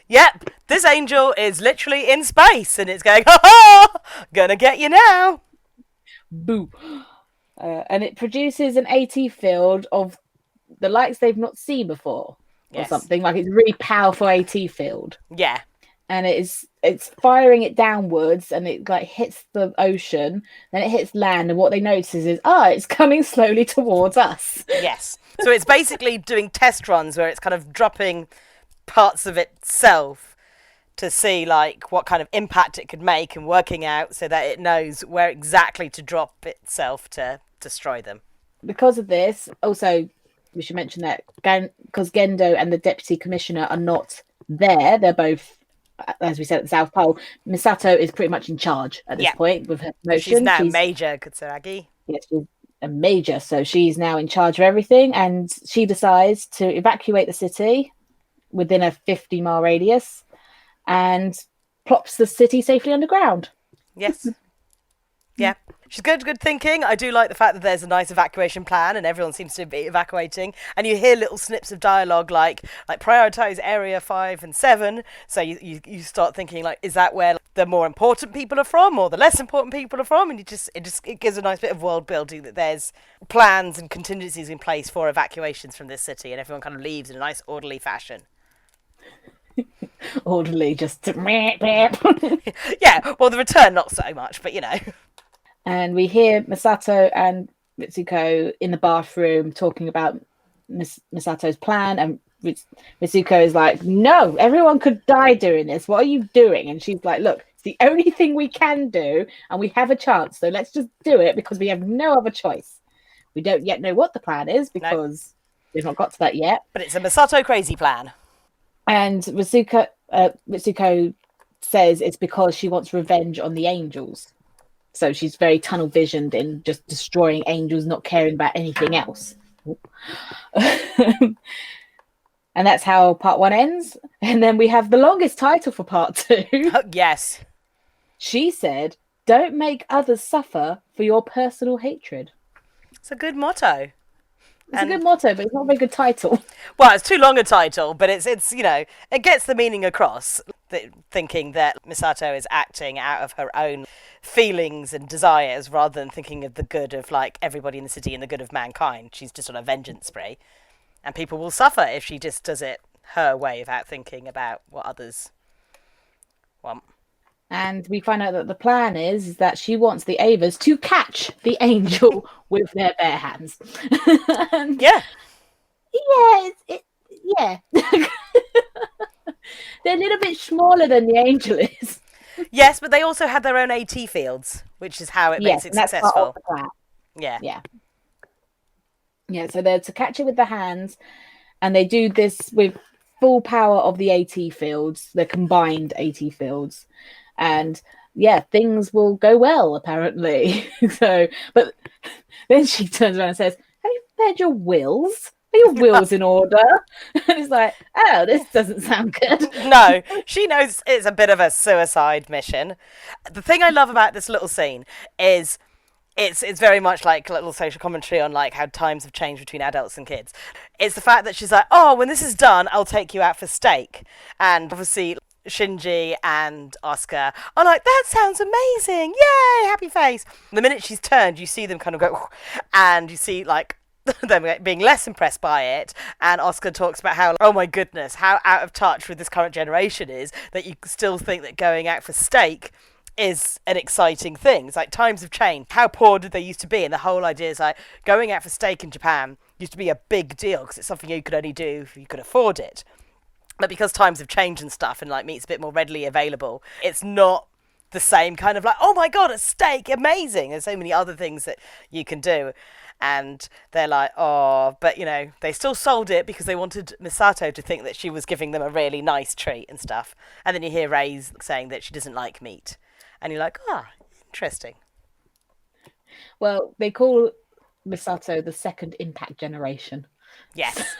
Speaker 3: Yep. This angel is literally in space and it's going, ha-ha! Gonna get you now.
Speaker 2: Boo. And it produces an AT field of the likes they've not seen before. Or something. Like it's a really powerful AT field.
Speaker 3: Yeah.
Speaker 2: And it's firing it downwards, and it like hits the ocean, then it hits land, and what they notice is it's coming slowly towards us.
Speaker 3: Yes. So it's basically doing test runs where it's kind of dropping parts of itself to see like what kind of impact it could make and working out so that it knows where exactly to drop itself to destroy them. Because
Speaker 2: of this, also we should mention that because Gendo and the deputy commissioner are not there, they're both, as we said, at the South Pole. Misato is pretty much in charge at this point with her promotion.
Speaker 3: She's now Major Katsuragi.
Speaker 2: Yes, a major. So she's now in charge of everything, and she decides to evacuate the city within a 50-mile radius and plops the city safely underground.
Speaker 3: Yes. Yeah. She's good thinking. I do like the fact that there's a nice evacuation plan and everyone seems to be evacuating. And you hear little snips of dialogue like prioritize area 5 and 7. So you start thinking, like, is that where the more important people are from or the less important people are from? And it gives a nice bit of world building that there's plans and contingencies in place for evacuations from this city, and everyone kind of leaves in a nice orderly fashion.
Speaker 2: Orderly, just
Speaker 3: yeah, well, the return not so much, but you know.
Speaker 2: And we hear Misato and Mitsuko in the bathroom talking about Misato's plan, and Mitsuko is like, no, everyone could die doing this. What are you doing? And she's like, look, it's the only thing we can do, and we have a chance, so let's just do it because we have no other choice. We don't yet know what the plan is because we've not got to that yet.
Speaker 3: But it's a Misato crazy plan.
Speaker 2: And Mitsuko says it's because she wants revenge on the angels. So she's very tunnel visioned in just destroying angels, not caring about anything else. And that's how part 1 ends. And then we have the longest title for part 2.
Speaker 3: Yes.
Speaker 2: She said, don't make others suffer for your personal hatred.
Speaker 3: It's a good motto.
Speaker 2: It's a good motto, but it's not a very good title.
Speaker 3: Well, it's too long a title, but it's you know, it gets the meaning across. Thinking that Misato is acting out of her own feelings and desires rather than thinking of the good of like everybody in the city and the good of mankind. She's just on a vengeance spree, and people will suffer if she just does it her way without thinking about what others want.
Speaker 2: And we find out that the plan is that she wants the Avas to catch the angel with their bare hands.
Speaker 3: Yeah.
Speaker 2: Yeah. They're a little bit smaller than the angel is.
Speaker 3: Yes, but they also had their own AT fields, which is how it makes it successful. Yeah. Yeah, so they're to catch it with the hands, and they do this with full power of the AT fields, the combined AT fields. And yeah, things will go well, apparently. But then she turns around and says, have you prepared your wills? Are your wills in order? And it's like, oh, this doesn't sound good. No, she knows it's a bit of a suicide mission. The thing I love about this little scene is it's very much like a little social commentary on like how times have changed between adults and kids. It's the fact that she's like, oh, when this is done, I'll take you out for steak. And obviously Shinji and Asuka are like, that sounds amazing, yay, happy face. The minute she's turned, you see them kind of go, and you see like them being less impressed by it, and Asuka talks about how, oh my goodness, how out of touch with this current generation is that you still think that going out for steak is an exciting thing. It's like times have changed. How poor did they used to be? And the whole idea is like going out for steak in Japan used to be a big deal because it's something you could only do if you could afford it. But because times have changed and stuff, and like meat's a bit more readily available, it's not the same kind of like, oh my god, a steak, amazing. There's so many other things that you can do. And they're like, oh, but you know, they still sold it because they wanted Misato to think that she was giving them a really nice treat and stuff. And then you hear Ray's saying that she doesn't like meat. And you're like, ah, interesting.
Speaker 2: Well, they call Misato the second impact generation.
Speaker 3: Yes.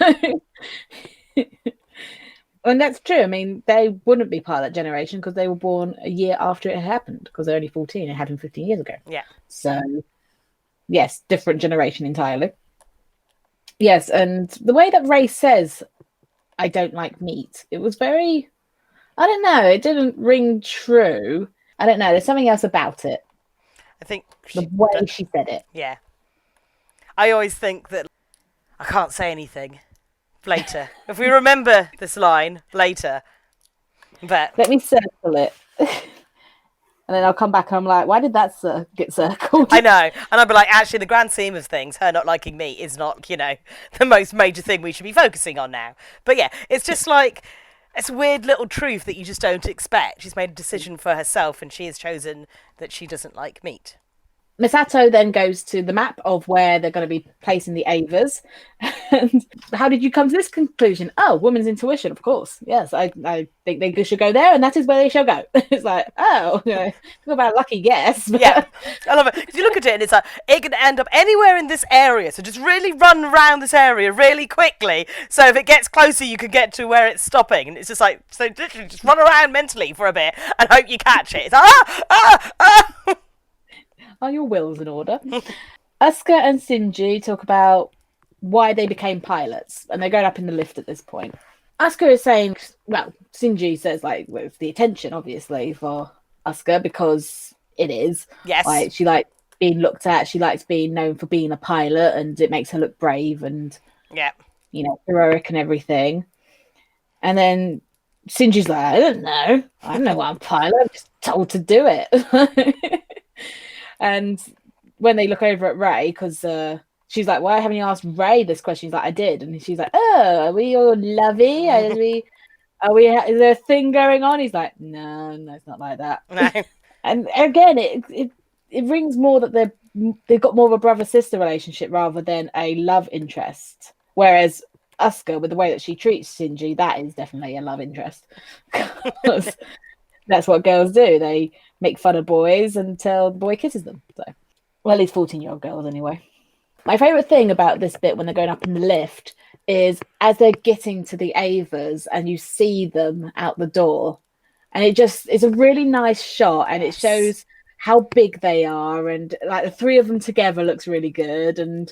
Speaker 2: And that's true. I mean, they wouldn't be part of that generation because they were born a year after it happened, because they're only 14. It happened 15 years ago.
Speaker 3: Yeah.
Speaker 2: So, yes, different generation entirely. Yes, and the way that Ray says, I don't like meat, it was very, I don't know, it didn't ring true. I don't know, there's something else about it.
Speaker 3: I think
Speaker 2: the way she said it.
Speaker 3: Yeah. I always think that I can't say anything later. If we remember this line later. But
Speaker 2: let me circle it. And then I'll come back and I'm like, why did that get circled?
Speaker 3: I know. And I'll be like, actually, the grand scheme of things, her not liking me is not, you know, the most major thing we should be focusing on now. But yeah, it's just like, it's a weird little truth that you just don't expect. She's made a decision for herself and she has chosen that she doesn't like meat.
Speaker 2: Misato then goes to the map of where they're going to be placing the Avas. And how did you come to this conclusion? Oh, woman's intuition, of course. Yes, I think they should go there, and that is where they shall go. It's like, oh, talk about a lucky guess. But...
Speaker 3: Yeah, I love it. If you look at it, and it's like, it can end up anywhere in this area, so just really run around this area really quickly, so if it gets closer, you can get to where it's stopping. And it's just like, so literally just run around mentally for a bit and hope you catch it. It's like,
Speaker 2: Are your wills in order? Asuka and Shinji talk about why they became pilots, and they're going up in the lift at this point. Asuka is saying, well, Shinji says, like, well, it's the attention, obviously, for Asuka, because it is.
Speaker 3: Yes.
Speaker 2: Like, she likes being looked at, she likes being known for being a pilot, and it makes her look brave and, heroic and everything. And then Shinji's like, I don't know why I'm a pilot, I'm just told to do it. And when they look over at Ray, because she's like, why haven't you asked Ray this question? He's like, I did. And she's like, oh, are we all lovey? Is there a thing going on? He's like, no, it's not like that.
Speaker 3: No.
Speaker 2: And again, it rings more that they've got more of a brother-sister relationship rather than a love interest. Whereas Asuka, with the way that she treats Shinji, that is definitely a love interest. Because that's what girls do. They make fun of boys until the boy kisses them. So, well, at least 14-year-old girls anyway. My favourite thing about this bit when they're going up in the lift is as they're getting to the Avas and you see them out the door, and it's a really nice shot, and it shows how big they are, and like the three of them together looks really good. And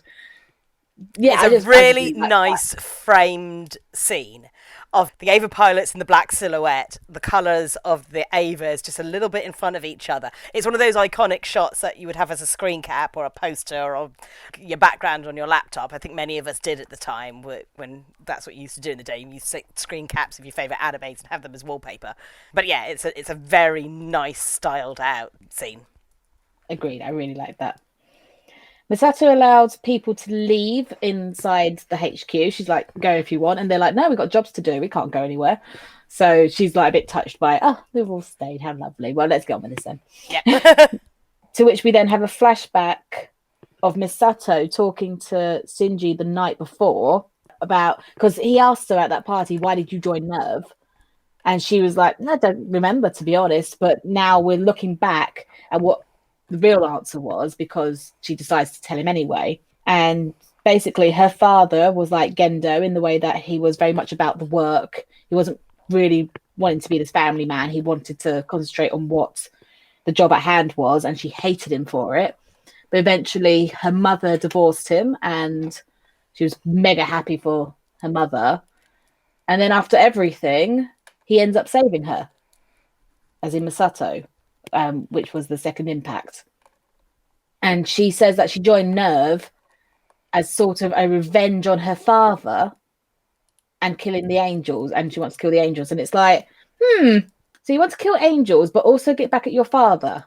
Speaker 2: yeah,
Speaker 3: it's a really nice framed scene of the Ava pilots in the black silhouette, the colours of the Avas just a little bit in front of each other. It's one of those iconic shots that you would have as a screen cap or a poster or your background on your laptop. I think many of us did at the time when that's what you used to do in the day. You used to take screen caps of your favourite animes and have them as wallpaper. But yeah, it's a very nice styled out scene.
Speaker 2: Agreed, I really like that. Misato allows people to leave inside the HQ. She's like, go if you want. And they're like, no, we've got jobs to do. We can't go anywhere. So she's like a bit touched by, we've all stayed. How lovely. Well, let's get on with this then.
Speaker 3: Yeah.
Speaker 2: To which we then have a flashback of Misato talking to Shinji the night before about, because he asked her at that party, why did you join NERV? And she was like, I don't remember, to be honest. But now we're looking back at what the real answer was, because she decides to tell him anyway. And basically her father was like Gendo in the way that he was very much about the work. He wasn't really wanting to be this family man. He wanted to concentrate on what the job at hand was, and she hated him for it. But eventually her mother divorced him, and she was mega happy for her mother. And then after everything, he ends up saving her, as in Misato. Which was the second impact. And she says that she joined NERV as sort of a revenge on her father and killing the angels, and she wants to kill the angels. And it's like, so you want to kill angels but also get back at your father?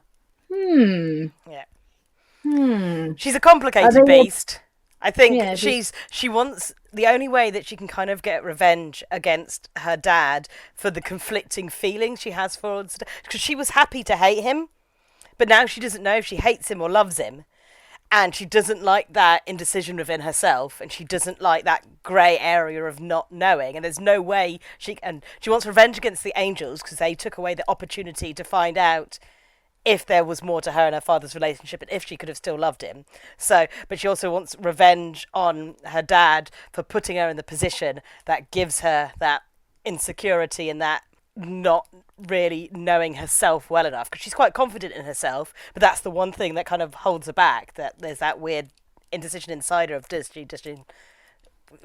Speaker 3: Yeah. She's a complicated beast. I think she wants, the only way that she can kind of get revenge against her dad for the conflicting feelings she has for us, because she was happy to hate him, but now she doesn't know if she hates him or loves him, and she doesn't like that indecision within herself, and she doesn't like that grey area of not knowing, and there's no way she wants revenge against the angels because they took away the opportunity to find out if there was more to her and her father's relationship, and if she could have still loved him. So, but she also wants revenge on her dad for putting her in the position that gives her that insecurity and that not really knowing herself well enough, because she's quite confident in herself, but that's the one thing that kind of holds her back, that there's that weird indecision inside her of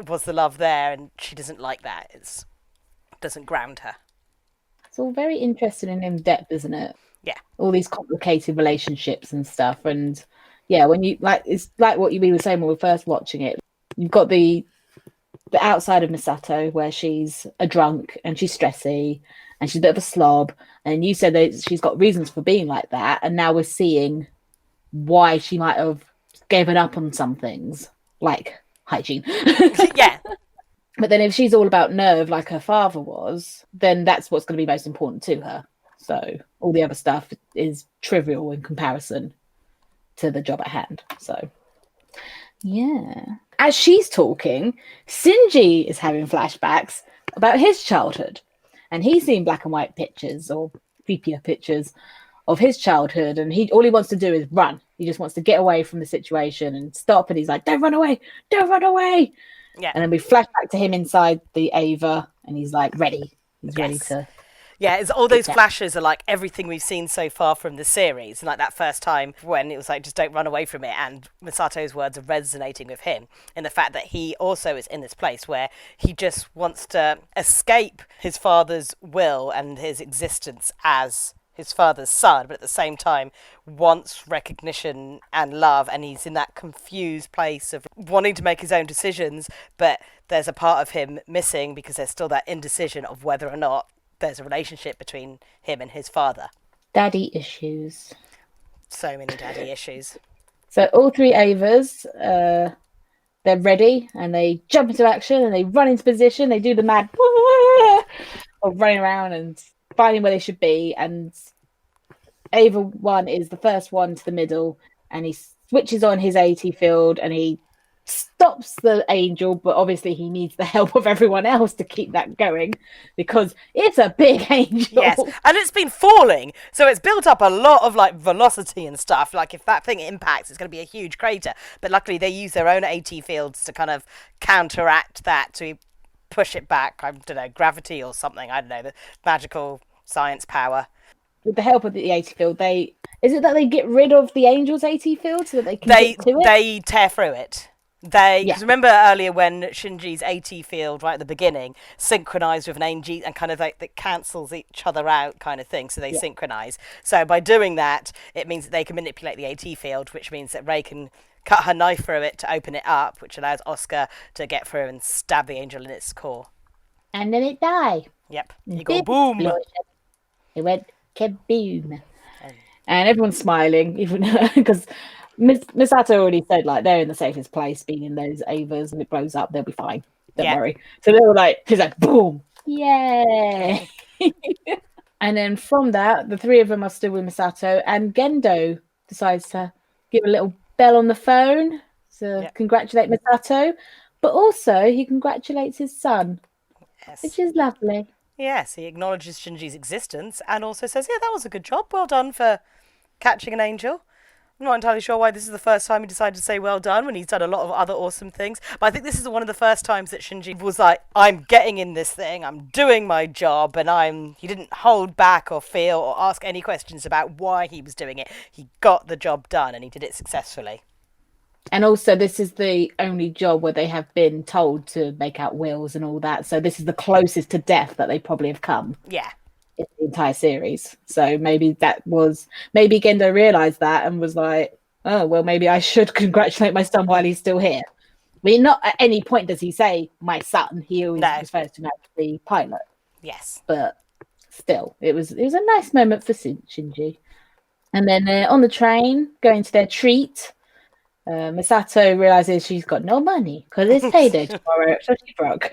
Speaker 3: was the love there, and she doesn't like that. It doesn't ground her.
Speaker 2: It's all very interesting and in depth, isn't it?
Speaker 3: Yeah,
Speaker 2: all these complicated relationships and stuff. And yeah, when you it's like what we were saying when we were first watching it. You've got the outside of Misato, where she's a drunk and she's stressy and she's a bit of a slob, and you said that she's got reasons for being like that, and now we're seeing why she might have given up on some things like hygiene.
Speaker 3: Yeah.
Speaker 2: But then if she's all about NERV like her father was, then that's what's going to be most important to her. So all the other stuff is trivial in comparison to the job at hand. So, yeah. As she's talking, Shinji is having flashbacks about his childhood. And he's seen black and white pictures or sepia pictures of his childhood. And all he wants to do is run. He just wants to get away from the situation and stop. And he's like, don't run away. Don't run away.
Speaker 3: Yeah.
Speaker 2: And then we flash back to him inside the Ava. And he's like, ready. He's ready to...
Speaker 3: Yeah, it's all those flashes are like everything we've seen so far from the series. And like that first time when it was like, just don't run away from it. And Misato's words are resonating with him in the fact that he also is in this place where he just wants to escape his father's will and his existence as his father's son, but at the same time wants recognition and love. And he's in that confused place of wanting to make his own decisions, but there's a part of him missing because there's still that indecision of whether or not there's a relationship between him and his father.
Speaker 2: Daddy issues.
Speaker 3: So many daddy issues.
Speaker 2: So all three Avas, they're ready and they jump into action and they run into position. They do the mad of running around and finding where they should be. And Ava 1 is the first one to the middle and he switches on his AT field and he stops the angel, but obviously he needs the help of everyone else to keep that going because it's a big angel.
Speaker 3: Yes, and it's been falling, so it's built up a lot of like velocity and stuff. Like if that thing impacts, it's going to be a huge crater. But luckily they use their own AT fields to kind of counteract that, to push it back. I don't know, gravity or something. I don't know, the magical science power.
Speaker 2: With the help of the AT field, is it that they get rid of the angel's AT field so that they can get to it?
Speaker 3: They tear through it. Because remember earlier when Shinji's AT field right at the beginning synchronized with an ANG and kind of like that cancels each other out kind of thing, so they synchronize. So by doing that, it means that they can manipulate the AT field, which means that Rei can cut her knife through it to open it up, which allows Asuka to get through and stab the angel in its core.
Speaker 2: And then it died.
Speaker 3: Yep. You go boom.
Speaker 2: It went kaboom. And everyone's smiling, even because Misato already said, like, they're in the safest place, being in those Avas, and it blows up, they'll be fine. Don't worry. So they were like, she's like, boom. Yay. And then from that, the three of them are still with Misato, and Gendo decides to give a little bell on the phone to congratulate Misato, but also he congratulates his son, which is lovely.
Speaker 3: Yes, he acknowledges Shinji's existence and also says, yeah, that was a good job. Well done for catching an angel. I'm not entirely sure why this is the first time he decided to say well done when he's done a lot of other awesome things. But I think this is one of the first times that Shinji was like, I'm getting in this thing, I'm doing my job, and he didn't hold back or feel or ask any questions about why he was doing it. He got the job done and he did it successfully.
Speaker 2: And also, this is the only job where they have been told to make out wills and all that. So this is the closest to death that they probably have come.
Speaker 3: Yeah.
Speaker 2: In the entire series. So maybe Gendo realized that and was like, oh, well, maybe I should congratulate my son while he's still here. I mean, not at any point does he say my son. He always refers to him as the pilot.
Speaker 3: Yes.
Speaker 2: But still, it was a nice moment for Shinji. And then on the train, going to their treat, Misato realizes she's got no money because it's payday tomorrow, so she's broke.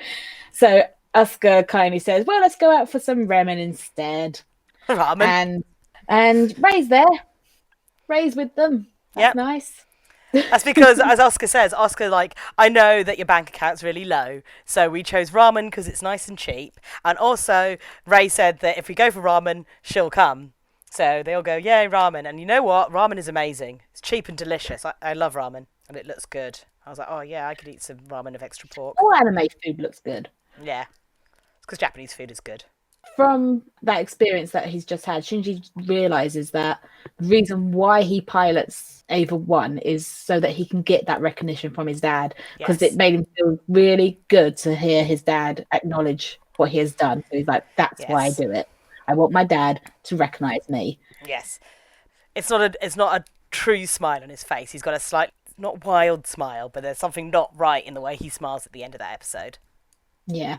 Speaker 2: So Asuka kindly says, well, let's go out for some ramen instead.
Speaker 3: Ramen.
Speaker 2: And Rei's there. Rei's with them. That's nice.
Speaker 3: That's because, as Asuka says, like, I know that your bank account's really low, so we chose ramen because it's nice and cheap. And also, Rei said that if we go for ramen, she'll come. So they all go, yay, ramen. And you know what? Ramen is amazing. It's cheap and delicious. I love ramen, and it looks good. I was like, oh, yeah, I could eat some ramen with extra pork.
Speaker 2: All anime food looks good.
Speaker 3: Yeah. It's because Japanese food is good.
Speaker 2: From that experience that he's just had, Shinji realizes that the reason why he pilots Ava 1 is so that he can get that recognition from his dad, because it made him feel really good to hear his dad acknowledge what he has done. So he's like, that's why I do it. I want my dad to recognize me. Yes.
Speaker 3: It's not a true smile on his face. He's got a slight, not wild smile, but there's something not right in the way he smiles at the end of that episode.
Speaker 2: Yeah.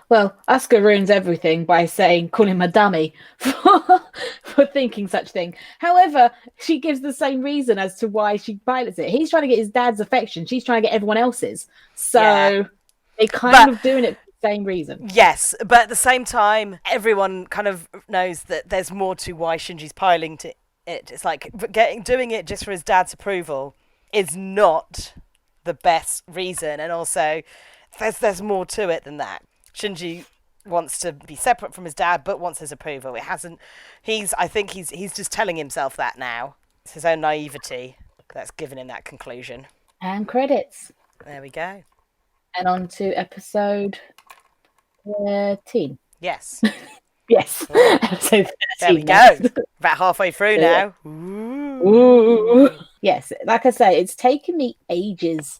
Speaker 2: Well, Asuka ruins everything by calling him a dummy for thinking such thing. However, she gives the same reason as to why she pilots it. He's trying to get his dad's affection. She's trying to get everyone else's. So they kind of doing it for the same reason.
Speaker 3: Yes, but at the same time, everyone kind of knows that there's more to why Shinji's piloting it. It's like doing it just for his dad's approval is not the best reason, and also there's more to it than that. Shinji wants to be separate from his dad, but wants his approval. I think he's just telling himself that now. It's his own naivety that's given him that conclusion.
Speaker 2: And credits.
Speaker 3: There we go.
Speaker 2: And on to episode 13.
Speaker 3: Yes.
Speaker 2: Yes. Episode 13.
Speaker 3: There we go. About halfway through now.
Speaker 2: Ooh. Yes, like I say, it's taken me ages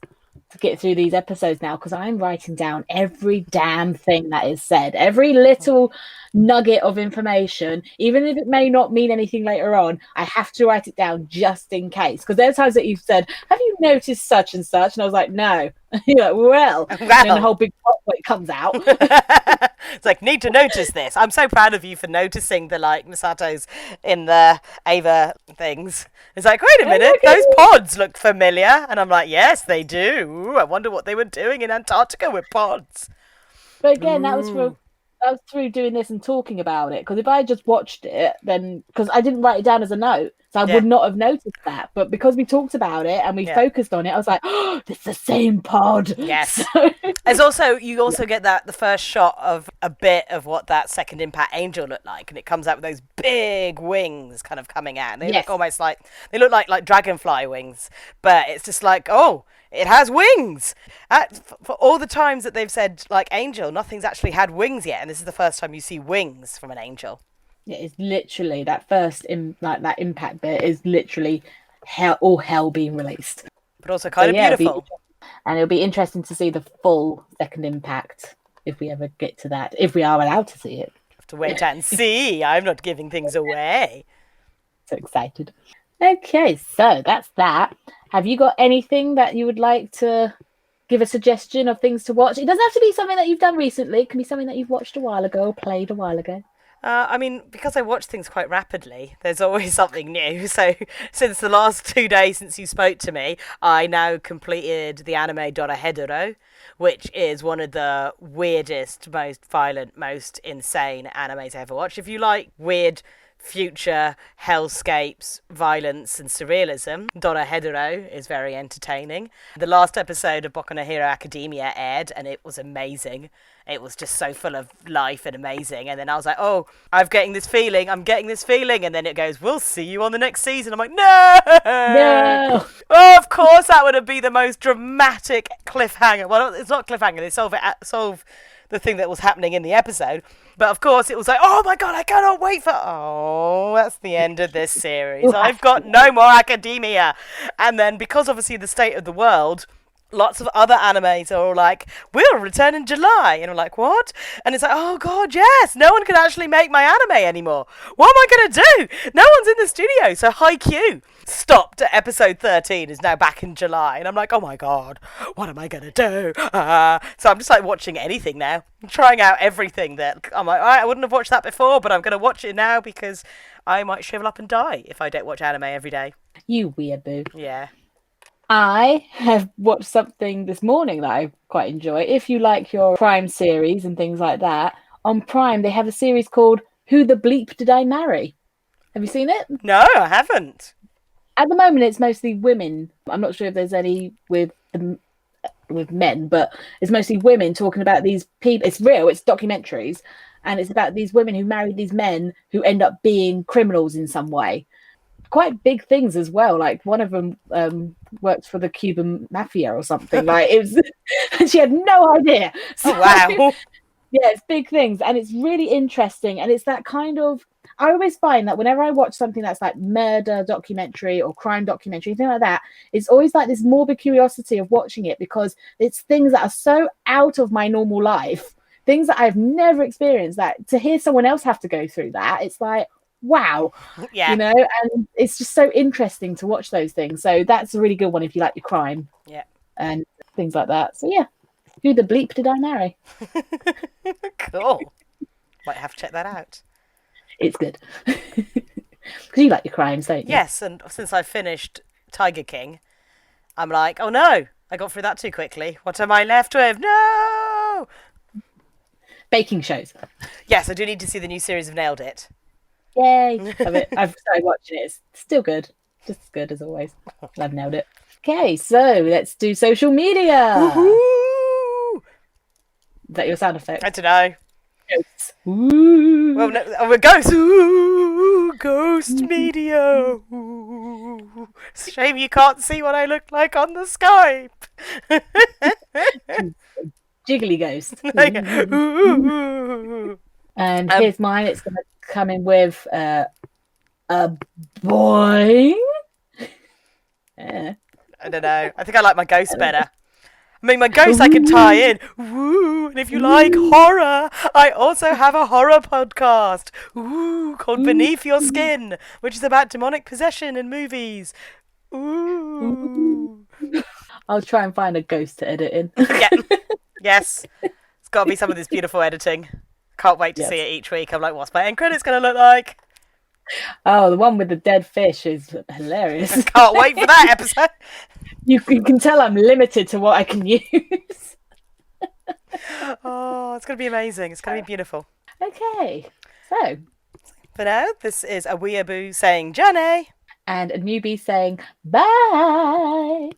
Speaker 2: to get through these episodes now because I'm writing down every damn thing that is said, every little nugget of information, even if it may not mean anything later on. I have to write it down just in case, because there are times that you've said, have you noticed such and such? And I was like, no. You're like, well. And then the whole big plot comes out.
Speaker 3: It's like, need to notice this. I'm so proud of you for noticing the Misato's in the Ava things. It's like, wait a minute, those pods look familiar. And I'm like, yes, they do. Ooh, I wonder what they were doing in Antarctica with pods.
Speaker 2: But again, that was through doing this and talking about it. Because if I had just watched it, then because I didn't write it down as a note, so I would not have noticed that. But because we talked about it and we focused on it, I was like, oh, it's the same pod.
Speaker 3: Yes. You also get the first shot of a bit of what that second impact angel looked like, and it comes out with those big wings kind of coming out. And they look almost like dragonfly wings, but it's just like, oh, it has wings. For all the times that they've said like angel, nothing's actually had wings yet, and this is the first time you see wings from an angel.
Speaker 2: Yeah, it's literally that first that impact bit is literally all hell being released,
Speaker 3: but also kind of beautiful.
Speaker 2: It'll be interesting to see the full second impact if we ever get to that, if we are allowed to see it.
Speaker 3: Have to wait and see. I'm not giving things away.
Speaker 2: So excited. Okay, so that's that. Have you got anything that you would like to give a suggestion of things to watch? It doesn't have to be something that you've done recently. It can be something that you've watched a while ago or played a while ago.
Speaker 3: I mean, because I watch things quite rapidly, there's always something new. So since the last 2 days since you spoke to me, I now completed the anime Dorohedoro, which is one of the weirdest, most violent, most insane animes I've ever watched. If you like weird future hellscapes, violence and surrealism, Dorohedoro is very entertaining. The last episode of Boku no Hero Academia aired and it was amazing. It was just so full of life and amazing. And then I was like, oh, I'm getting this feeling. And then it goes, we'll see you on the next season. I'm like, no! Oh, of course that would be the most dramatic cliffhanger. Well, it's not cliffhanger. They solve the thing that was happening in the episode. But of course it was like, oh my god, I cannot wait that's the end of this series. I've got no more academia. And then because obviously the state of the world, lots of other animes are all like, we'll return in July. And I'm like, what? And it's like, oh god, yes, no one can actually make my anime anymore. What am I going to do? No one's in the studio. So Haikyuu stopped at episode 13, is now back in July. And I'm like, oh my god, what am I going to do? So I'm just like watching anything now. I'm trying out everything that I'm like, all right, I wouldn't have watched that before, but I'm going to watch it now because I might shrivel up and die if I don't watch anime every day.
Speaker 2: You weeaboo.
Speaker 3: Yeah.
Speaker 2: I have watched something this morning that I quite enjoy. If you like your crime series and things like that, on Prime they have a series called Who the Bleep Did I Marry? Have you seen it?
Speaker 3: No, I haven't.
Speaker 2: At the moment it's mostly women. I'm not sure if there's any with men, but it's mostly women talking about these people. It's real, it's documentaries, and it's about these women who married these men who end up being criminals in some way. Quite big things as well. Like one of them works for the Cuban mafia or something. Like it was, and she had no idea. So,
Speaker 3: oh, wow.
Speaker 2: Yeah, it's big things, and it's really interesting. And it's that kind of. I always find that whenever I watch something that's like murder documentary or crime documentary, anything like that, it's always like this morbid curiosity of watching it because it's things that are so out of my normal life, things that I've never experienced. That to hear someone else have to go through that, it's like. Wow.
Speaker 3: Yeah.
Speaker 2: You know, and it's just so interesting to watch those things. So that's a really good one if you like your crime.
Speaker 3: Yeah.
Speaker 2: And things like that. So yeah. Who the bleep did I marry?
Speaker 3: Cool. Might have to check that out.
Speaker 2: It's good. Because you like your crimes, don't you?
Speaker 3: Yes, and since I finished Tiger King, I'm like, oh no, I got through that too quickly. What am I left with? No!
Speaker 2: Baking shows.
Speaker 3: Yes, I do need to see the new series of Nailed It.
Speaker 2: Yay! I've started watching it. It's still good. Just as good as always. I've nailed it. Okay, so let's do social media.
Speaker 3: Woohoo!
Speaker 2: Is that your sound effect?
Speaker 3: I don't know.
Speaker 2: Ghosts. Ooh.
Speaker 3: Well, no, we're ghosts. Ooh, ghost media. Ooh. Shame you can't see what I look like on the Skype.
Speaker 2: Jiggly ghost.
Speaker 3: Ooh.
Speaker 2: And here's mine. It's going to come in with a boy.
Speaker 3: I don't know. I think I like my ghost better. I mean, my ghost I can tie in. Woo! And if you like horror, I also have a horror podcast. Ooh, called Beneath Your Skin, which is about demonic possession in movies. Ooh.
Speaker 2: I'll try and find a ghost to edit in.
Speaker 3: Yeah. Yes. It's got to be some of this beautiful editing. Can't wait to see it each week. I'm like, what's my end credits going to look like?
Speaker 2: Oh, the one with the dead fish is hilarious.
Speaker 3: Can't wait for that episode.
Speaker 2: You can tell I'm limited to what I can use.
Speaker 3: Oh, it's going to be amazing. It's going to be beautiful.
Speaker 2: Okay, so.
Speaker 3: For now, this is a Weeaboo saying Johnny.
Speaker 2: And a Newbie saying bye.